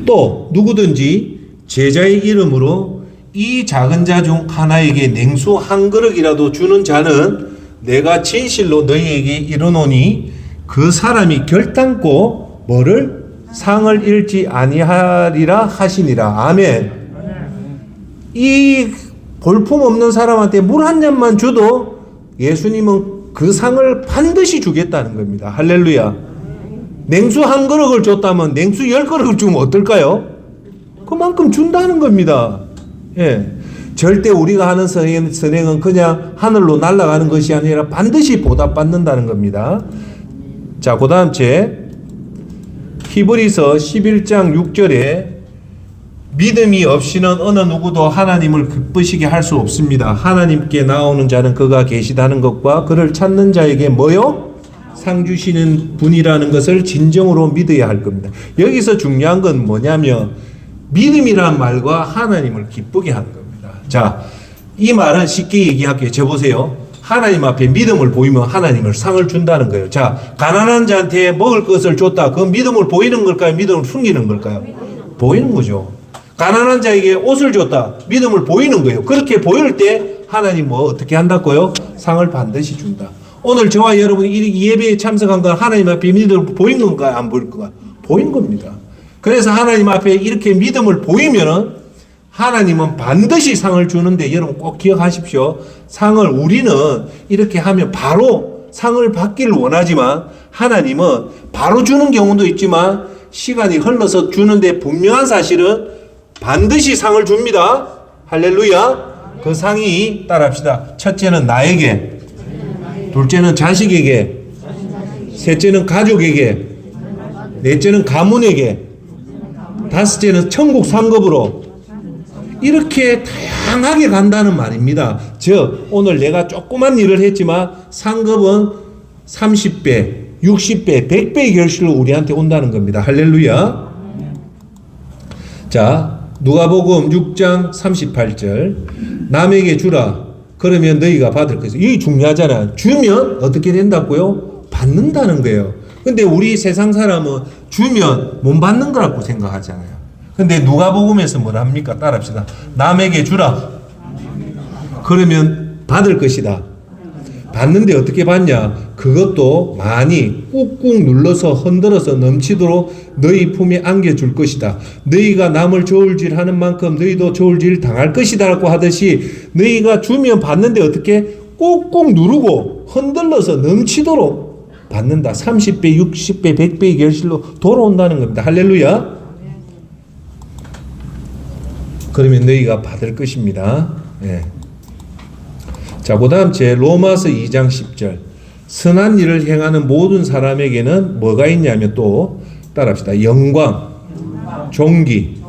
또 누구든지 제자의 이름으로 이 작은 자 중 하나에게 냉수 한 그릇이라도 주는 자는 내가 진실로 너희에게 이르노니 그 사람이 결단코 뭐를 상을 잃지 아니하리라 하시니라. 아멘. 이 볼품없는 사람한테 물 한 잔만 줘도 예수님은 그 상을 반드시 주겠다는 겁니다. 할렐루야. 냉수 한 그릇을 줬다면 냉수 10그릇을 주면 어떨까요? 그만큼 준다는 겁니다. 예. 절대 우리가 하는 선행은 그냥 하늘로 날아가는 것이 아니라 반드시 보답받는다는 겁니다. 자, 그 다음 히브리서 11장 6절에 믿음이 없이는 어느 누구도 하나님을 기쁘시게 할 수 없습니다. 하나님께 나오는 자는 그가 계시다는 것과 그를 찾는 자에게 뭐요? 상 주시는 분이라는 것을 진정으로 믿어야 할 겁니다. 여기서 중요한 건 뭐냐면 믿음이란 말과 하나님을 기쁘게 하는 겁니다. 자, 이 말은 쉽게 얘기할게요. 저 보세요. 하나님 앞에 믿음을 보이면 하나님을 상을 준다는 거예요. 자, 가난한 자한테 먹을 것을 줬다. 그건 믿음을 보이는 걸까요? 믿음을 숨기는 걸까요? 보이는 거죠. 가난한 자에게 옷을 줬다. 믿음을 보이는 거예요. 그렇게 보일 때 하나님 뭐 어떻게 한다고요? 상을 반드시 준다. 오늘 저와 여러분이 이 예배에 참석한 건 하나님 앞에 믿음을 보인 건가요? 안 보일 건가요? 보인 겁니다. 그래서 하나님 앞에 이렇게 믿음을 보이면은 하나님은 반드시 상을 주는데 여러분 꼭 기억하십시오. 상을 우리는 이렇게 하면 바로 상을 받기를 원하지만 하나님은 바로 주는 경우도 있지만 시간이 흘러서 주는데 분명한 사실은 반드시 상을 줍니다. 할렐루야. 그 상이 따라합시다. 첫째는 나에게, 둘째는 자식에게, 셋째는 가족에게, 넷째는 가문에게, 다섯째는 천국 상급으로 이렇게 다양하게 간다는 말입니다. 즉 오늘 내가 조그만 일을 했지만 상급은 30배, 60배, 100배의 결실로 우리한테 온다는 겁니다. 할렐루야. 자, 누가복음 6장 38절 남에게 주라 그러면 너희가 받을 것이다. 이게 중요하잖아요. 주면 어떻게 된다고요? 받는다는 거예요. 근데 우리 세상 사람은 주면 못 받는 거라고 생각하잖아요. 근데 누가복음에서 뭐라 합니까? 따라합시다. 남에게 주라 그러면 받을 것이다. 받는데 어떻게 받냐? 그것도 많이 꾹꾹 눌러서 흔들어서 넘치도록 너희 품에 안겨줄 것이다. 너희가 남을 저울질 하는 만큼 너희도 저울질 당할 것이다 라고 하듯이 너희가 주면 받는데 어떻게 꾹꾹 누르고 흔들러서 넘치도록 받는다. 30배, 60배, 100배의 결실로 돌아온다는 겁니다. 할렐루야. 그러면 너희가 받을 것입니다. 예. 자, 그 다음 제 로마서 2장 10절 선한 일을 행하는 모든 사람에게는 뭐가 있냐면 또 따라합시다. 영광, 존귀,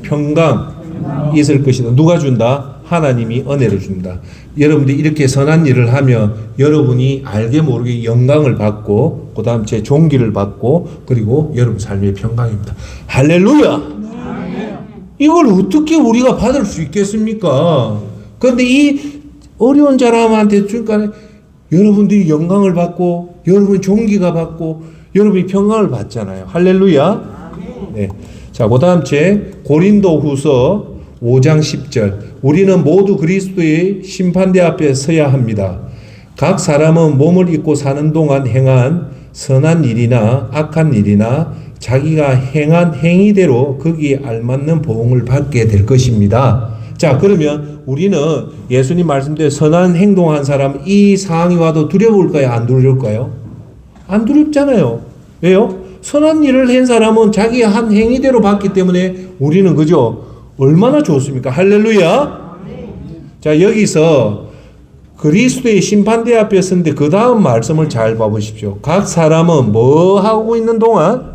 평강 있을 것이다. 누가 준다? 하나님이 은혜를 준다. 여러분들이 이렇게 선한 일을 하면 여러분이 알게 모르게 영광을 받고 그 다음 제 존귀를 받고 그리고 여러분 삶의 평강입니다. 할렐루야. 이걸 어떻게 우리가 받을 수 있겠습니까? 그런데 이 어려운 사람한테 주니까 여러분들이 영광을 받고 여러분이 존귀가 받고 여러분이 평강을 받잖아요. 할렐루야. 네. 자, 그 다음 제 고린도후서 5장 10절 우리는 모두 그리스도의 심판대 앞에 서야 합니다. 각 사람은 몸을 입고 사는 동안 행한 선한 일이나 악한 일이나 자기가 행한 행위대로 거기에 알맞는 보응을 받게 될 것입니다. 자, 그러면 우리는 예수님 말씀대로 선한 행동한 사람 이 상황이 와도 두려울까요? 안 두려울까요? 안 두렵잖아요. 왜요? 선한 일을 한 사람은 자기 한 행위대로 받기 때문에 우리는 그죠? 얼마나 좋습니까? 할렐루야. 자, 여기서 그리스도의 심판대 앞에 서는데 그 다음 말씀을 잘 봐보십시오. 각 사람은 뭐 하고 있는 동안?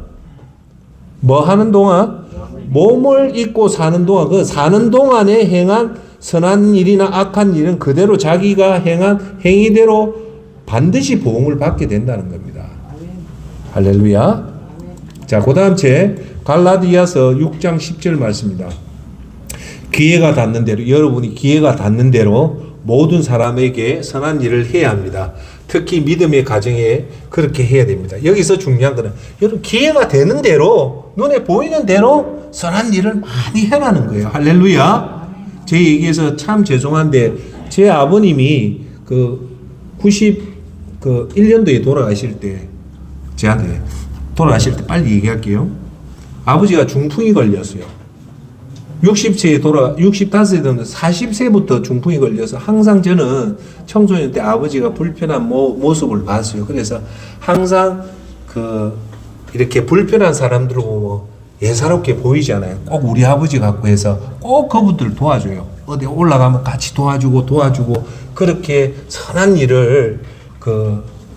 뭐 하는 동안? 몸을 입고 사는 동안, 그 사는 동안에 행한 선한 일이나 악한 일은 그대로 자기가 행한 행위대로 반드시 보응을 받게 된다는 겁니다. 할렐루야. 자, 그 다음 제 갈라디아서 6장 10절 말씀입니다. 기회가 닿는 대로 여러분이 기회가 닿는 대로 모든 사람에게 선한 일을 해야 합니다. 특히 믿음의 가정에 그렇게 해야 됩니다. 여기서 중요한 것은 여러분 기회가 되는 대로 눈에 보이는 대로 선한 일을 많이 해라는 거예요. 할렐루야. 제 얘기에서 참 죄송한데 제 아버님이 그 91년도에 돌아가실 때 저한테 돌아가실 때 빨리 얘기할게요. 아버지가 중풍이 걸렸어요. 65세에 65세 되는 40세부터 중풍이 걸려서 항상 저는 청소년 때 아버지가 불편한 모습을 봤어요. 그래서 항상 이렇게 불편한 사람들 보면 예사롭게 보이잖아요. 꼭 우리 아버지 같고 해서 꼭 그분들 도와줘요. 어디 올라가면 같이 도와주고 그렇게 선한 일을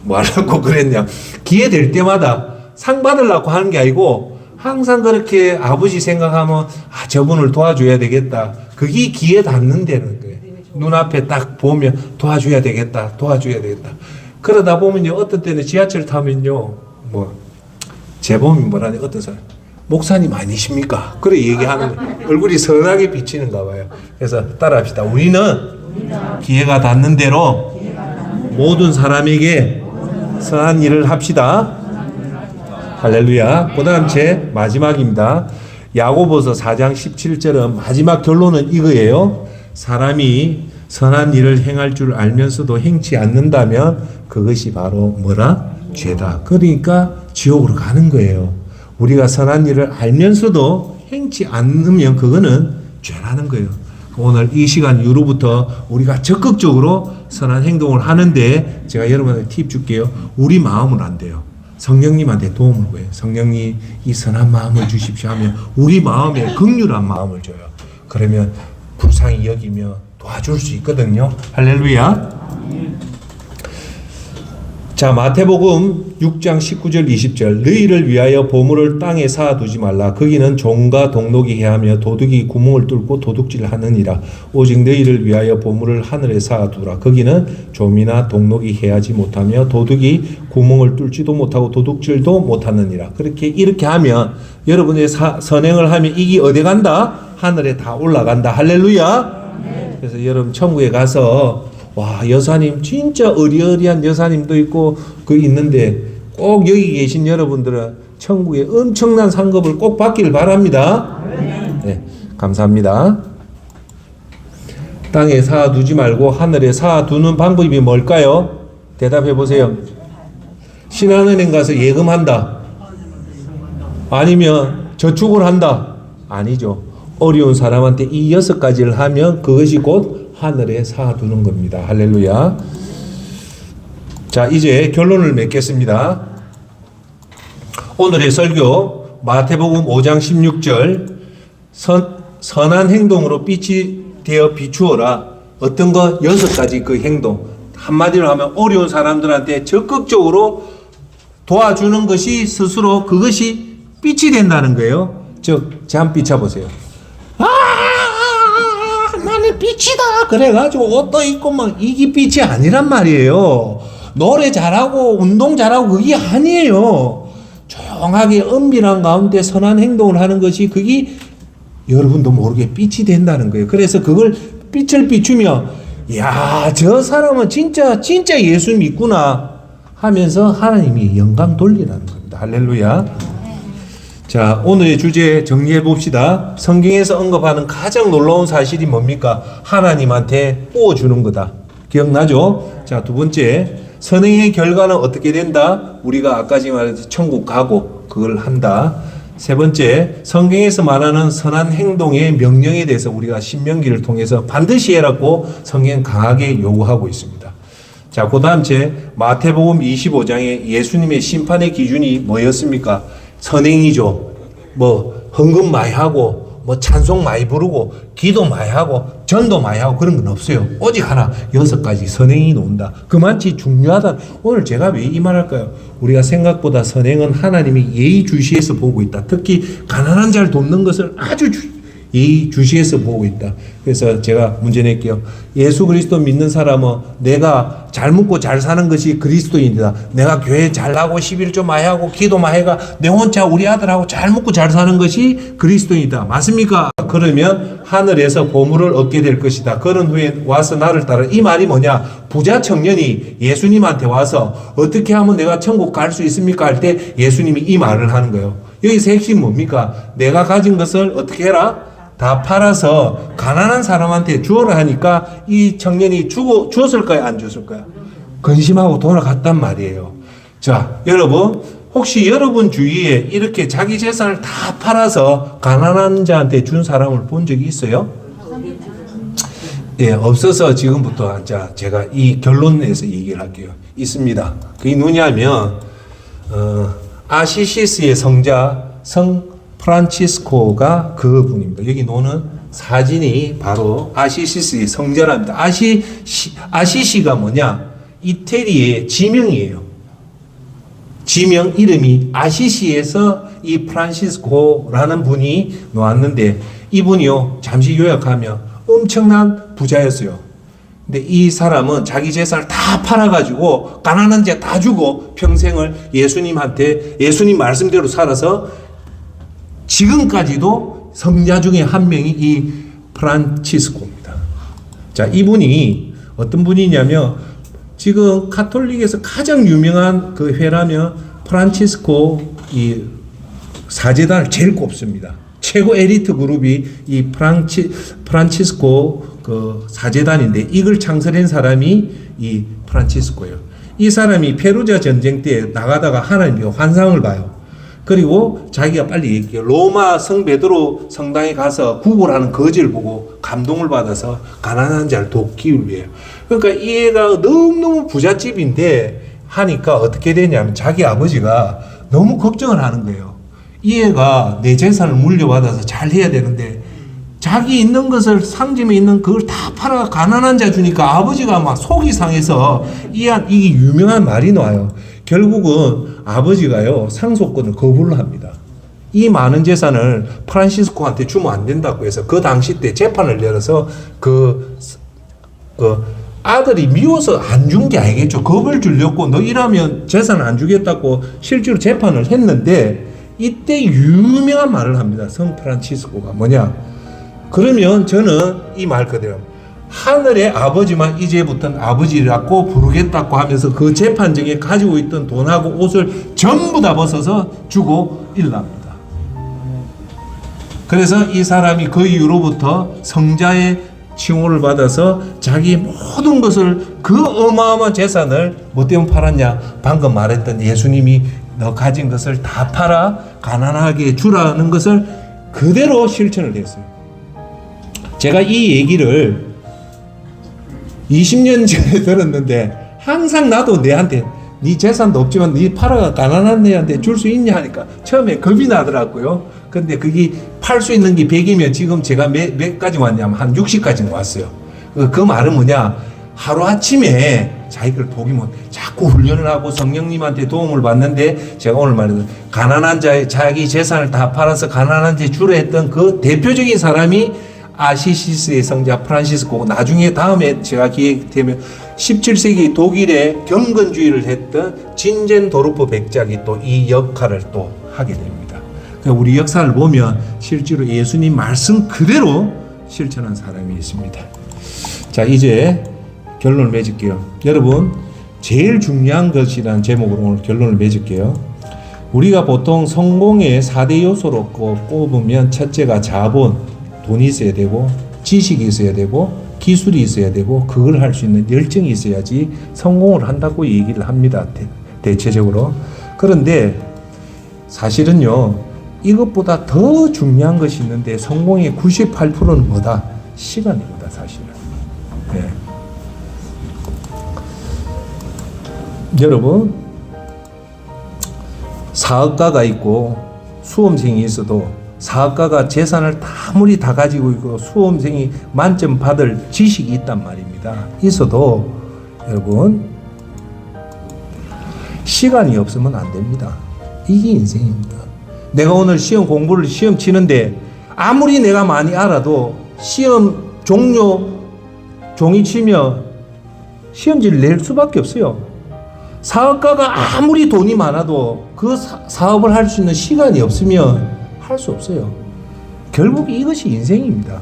뭐라고 그랬냐. 기회 될 때마다 상 받으려고 하는 게 아니고 항상 그렇게 아버지 생각하면 아, 저분을 도와줘야 되겠다. 그게 귀에 닿는다는 거예요. 눈앞에 딱 보면 도와줘야 되겠다. 도와줘야 되겠다. 그러다 보면요. 어떤 때는 지하철 타면요. 뭐 재범이 뭐라니 어떤 사람 목사님 아니십니까? 그래 얘기하는 거예요. 얼굴이 선하게 비치는가 봐요. 그래서 따라합시다. 우리는 기회가 닿는 대로 모든 사람에게 선한 일을 합시다. 할렐루야. 그 다음 제 마지막입니다. 야고보서 4장 17절은 마지막 결론은 이거예요. 사람이 선한 일을 행할 줄 알면서도 행치 않는다면 그것이 바로 뭐라? 죄다. 그러니까 지옥으로 가는 거예요. 우리가 선한 일을 알면서도 행치 않으면 그거는 죄라는 거예요. 오늘 이 시간 이후로부터 우리가 적극적으로 선한 행동을 하는데 제가 여러분한테 팁 줄게요. 우리 마음은 안 돼요. 성령님한테 도움을 구해요. 성령님 이 선한 마음을 주십시오 하면 우리 마음에 긍휼한 마음을 줘요. 그러면 불쌍히 여기며 도와줄 수 있거든요. 할렐루야. 자, 마태복음 6장 19절 20절 너희를 위하여 보물을 땅에 쌓아두지 말라. 거기는 종과 동록이 해하며 도둑이 구멍을 뚫고 도둑질하느니라. 오직 너희를 위하여 보물을 하늘에 쌓아두라. 거기는 좀이나 동록이 해하지 못하며 도둑이 구멍을 뚫지도 못하고 도둑질도 못하느니라. 이렇게 하면 여러분의 선행을 하면 이게 어디 간다? 하늘에 다 올라간다. 할렐루야. 그래서 여러분 천국에 가서 와, 여사님 진짜 어리어리한 여사님도 있고 그 있는데 꼭 여기 계신 여러분들은 천국에 엄청난 상급을 꼭 받기를 바랍니다. 네, 감사합니다. 땅에 쌓아두지 말고 하늘에 쌓아두는 방법이 뭘까요? 대답해 보세요. 신한은행 가서 예금한다. 아니면 저축을 한다. 아니죠. 어려운 사람한테 이 6가지를 하면 그것이 곧 하늘에 쌓아두는 겁니다. 할렐루야. 자, 이제 결론을 맺겠습니다. 오늘의 설교 마태복음 5장 16절 선한 행동으로 빛이 되어 비추어라. 어떤 거? 6가지 그 행동. 한마디로 하면 어려운 사람들한테 적극적으로 도와주는 것이 스스로 그것이 빛이 된다는 거예요. 즉, 제 한 비춰보세요. 나는 빛이다. 그래가지고 옷도 입고 막 이게 빛이 아니란 말이에요. 노래 잘하고 운동 잘하고 그게 아니에요. 조용하게 은밀한 가운데 선한 행동을 하는 것이 그게 여러분도 모르게 빛이 된다는 거예요. 그래서 그걸 빛을 비추며 야, 저 사람은 진짜 예수 믿구나 하면서 하나님이 영광 돌리라는 겁니다. 할렐루야. 자, 오늘의 주제 정리해 봅시다. 성경에서 언급하는 가장 놀라운 사실이 뭡니까? 하나님한테 부어주는 거다. 기억나죠? 자, 두 번째, 선행의 결과는 어떻게 된다? 우리가 아까 지금 말했듯이 천국 가고 그걸 한다. 세 번째, 성경에서 말하는 선한 행동의 명령에 대해서 우리가 신명기를 통해서 반드시 해라고 성경 강하게 요구하고 있습니다. 자, 그 다음 제 마태복음 25장에 예수님의 심판의 기준이 뭐였습니까? 선행이죠. 뭐 헌금 많이 하고 뭐 찬송 많이 부르고 기도 많이 하고 전도 많이 하고 그런 건 없어요. 오직 하나 6가지 선행이 나온다. 그만치 중요하다. 오늘 제가 왜 이 말할까요? 우리가 생각보다 선행은 하나님이 예의주시해서 보고 있다. 특히 가난한 자를 돕는 것을 아주 예의주시해서 보고 있다. 그래서 제가 문제 낼게요. 예수 그리스도 믿는 사람은 내가 잘 먹고 잘 사는 것이 그리스도인이다. 내가 교회 잘 나고 11조 많이 하고 기도 많이 해가 내 혼자 우리 아들하고 잘 먹고 잘 사는 것이 그리스도인이다. 맞습니까? 그러면 하늘에서 보물을 얻게 될 것이다. 그런 후에 와서 나를 따라. 이 말이 뭐냐? 부자 청년이 예수님한테 와서 어떻게 하면 내가 천국 갈 수 있습니까? 할 때 예수님이 이 말을 하는 거예요. 여기서 핵심 뭡니까? 내가 가진 것을 어떻게 해라? 다 팔아서 가난한 사람한테 주어라 하니까 이 청년이 주었을까요? 안 주었을까요? 근심하고 돌아갔단 말이에요. 자, 여러분 혹시 여러분 주위에 이렇게 자기 재산을 다 팔아서 가난한 자한테 준 사람을 본 적이 있어요? 예, 없어서 지금부터 제가 이 결론에서 얘기를 할게요. 있습니다. 그게 누냐면 아시시스의 성자 성 프란치스코가 그분입니다. 여기 노는 사진이 바로 아시시스의 성자랍니다. 아시시가 뭐냐? 이태리의 지명이에요. 지명 이름이 아시시에서 이 프란시스코라는 분이 나왔는데 이분이요 잠시 요약하면 엄청난 부자였어요. 근데 이 사람은 자기 재산을 다 팔아가지고 가난한 자 다 주고 평생을 예수님한테 예수님 말씀대로 살아서 지금까지도 성자 중에 한 명이 이 프란치스코입니다. 자, 이분이 어떤 분이냐면 지금 카톨릭에서 가장 유명한 그 회라면 프란치스코 이 사제단을 제일 꼽습니다. 최고 에리트 그룹이 이 프란치스코 그 사제단인데 이걸 창설한 사람이 이 프란치스코예요. 이 사람이 페루자 전쟁 때 나가다가 하나님께 환상을 봐요. 그리고 자기가 빨리 얘기해요. 로마 성 베드로 성당에 가서 구걸하는 거지를 보고 감동을 받아서 가난한 자를 돕기 위해. 그러니까 이 애가 너무너무 부잣집인데 하니까 어떻게 되냐면 자기 아버지가 너무 걱정을 하는 거예요. 이 애가 내 재산을 물려받아서 잘 해야 되는데 자기 있는 것을 상점에 있는 그걸 다 팔아 가난한 자 주니까 아버지가 막 속이 상해서 이게 유명한 말이 나와요. 결국은 아버지가요 상속권을 거부를 합니다. 이 많은 재산을 프란시스코한테 주면 안 된다고 해서 그 당시 때 재판을 열어서 그 아들이 미워서 안 준 게 아니겠죠. 겁을 주려고 너 이러면 재산 안 주겠다고 실제로 재판을 했는데 이때 유명한 말을 합니다. 성 프란치스코가 뭐냐? 그러면 저는 이 말 그대로 하늘의 아버지만 이제부터는 아버지라고 부르겠다고 하면서 그 재판정에 가지고 있던 돈하고 옷을 전부 다 벗어서 주고 일납니다. 그래서 이 사람이 그 이후로부터 성자의 칭호를 받아서 자기 모든 것을 그 어마어마한 재산을 뭐 때문에 팔았냐? 방금 말했던 예수님이 너 가진 것을 다 팔아 가난하게 주라는 것을 그대로 실천을 했어요. 제가 이 얘기를 20년 전에 들었는데 항상 나도 내한테 네 재산도 없지만 네 팔아가 가난한 애한테 줄 수 있냐 하니까 처음에 겁이 나더라고요. 근데 그게 팔 수 있는 게 100이면 지금 제가 몇 가지 왔냐면 한 60까지 왔어요. 그 말은 뭐냐? 하루아침에 자기를 독이면 자꾸 훈련을 하고 성령님한테 도움을 받는데 제가 오늘 말해도 가난한 자의 자기 재산을 다 팔아서 가난한 자 주려 했던 그 대표적인 사람이 아시시스의 성자 프란시스코고 나중에 다음에 제가 기획되면 17세기 독일의 경건주의를 했던 진젠도르프 백작이 또 이 역할을 또 하게 됩니다. 그러니까 우리 역사를 보면 실제로 예수님 말씀 그대로 실천한 사람이 있습니다. 자, 이제 결론을 맺을게요. 여러분, 제일 중요한 것이라는 제목으로 오늘 결론을 맺을게요. 우리가 보통 성공의 4대 요소로 꼽으면 첫째가 자본, 돈이 있어야 되고 지식이 있어야 되고 기술이 있어야 되고 그걸 할 수 있는 열정이 있어야지 성공을 한다고 얘기를 합니다. 대체적으로. 그런데 사실은요, 이것보다 더 중요한 것이 있는데 성공의 98%는 뭐다? 시간입니다, 사실은. 네. 여러분, 사업가가 있고 수험생이 있어도 사업가가 재산을 아무리 다 가지고 있고 수험생이 만점 받을 지식이 있단 말입니다. 있어도 여러분 시간이 없으면 안 됩니다. 이게 인생입니다. 내가 오늘 시험 치는데 아무리 내가 많이 알아도 시험 종이 치면 시험지를 낼 수밖에 없어요. 사업가가 아무리 돈이 많아도 그 사업을 할 수 있는 시간이 없으면 할 수 없어요. 결국 이것이 인생입니다.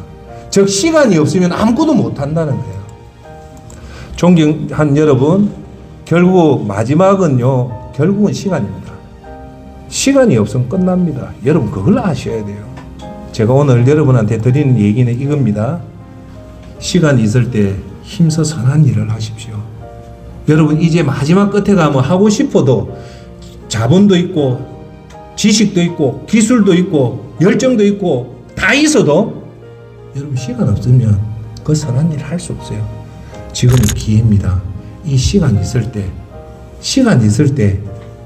즉 시간이 없으면 아무것도 못 한다는 거예요. 존경한 여러분, 결국 마지막은요, 결국은 시간입니다. 시간이 없으면 끝납니다. 여러분 그걸 아셔야 돼요. 제가 오늘 여러분한테 드리는 얘기는 이겁니다. 시간이 있을 때 힘써 선한 일을 하십시오. 여러분 이제 마지막 끝에 가면 하고 싶어도 자본도 있고 지식도 있고 기술도 있고 열정도 있고 다 있어도 여러분 시간 없으면 그 선한 일을 할 수 없어요. 지금은 기회입니다. 이 시간 있을 때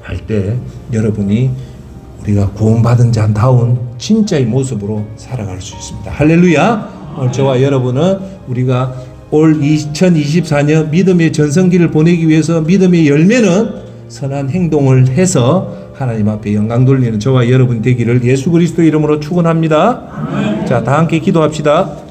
할 때 여러분이 우리가 구원받은 자다운 진짜의 모습으로 살아갈 수 있습니다. 할렐루야. 오늘 저와 여러분은 우리가 올 2024년 믿음의 전성기를 보내기 위해서 믿음의 열매는 선한 행동을 해서 하나님 앞에 영광 돌리는 저와 여러분 되기를 예수 그리스도 이름으로 축원합니다. 자, 다 함께 기도합시다.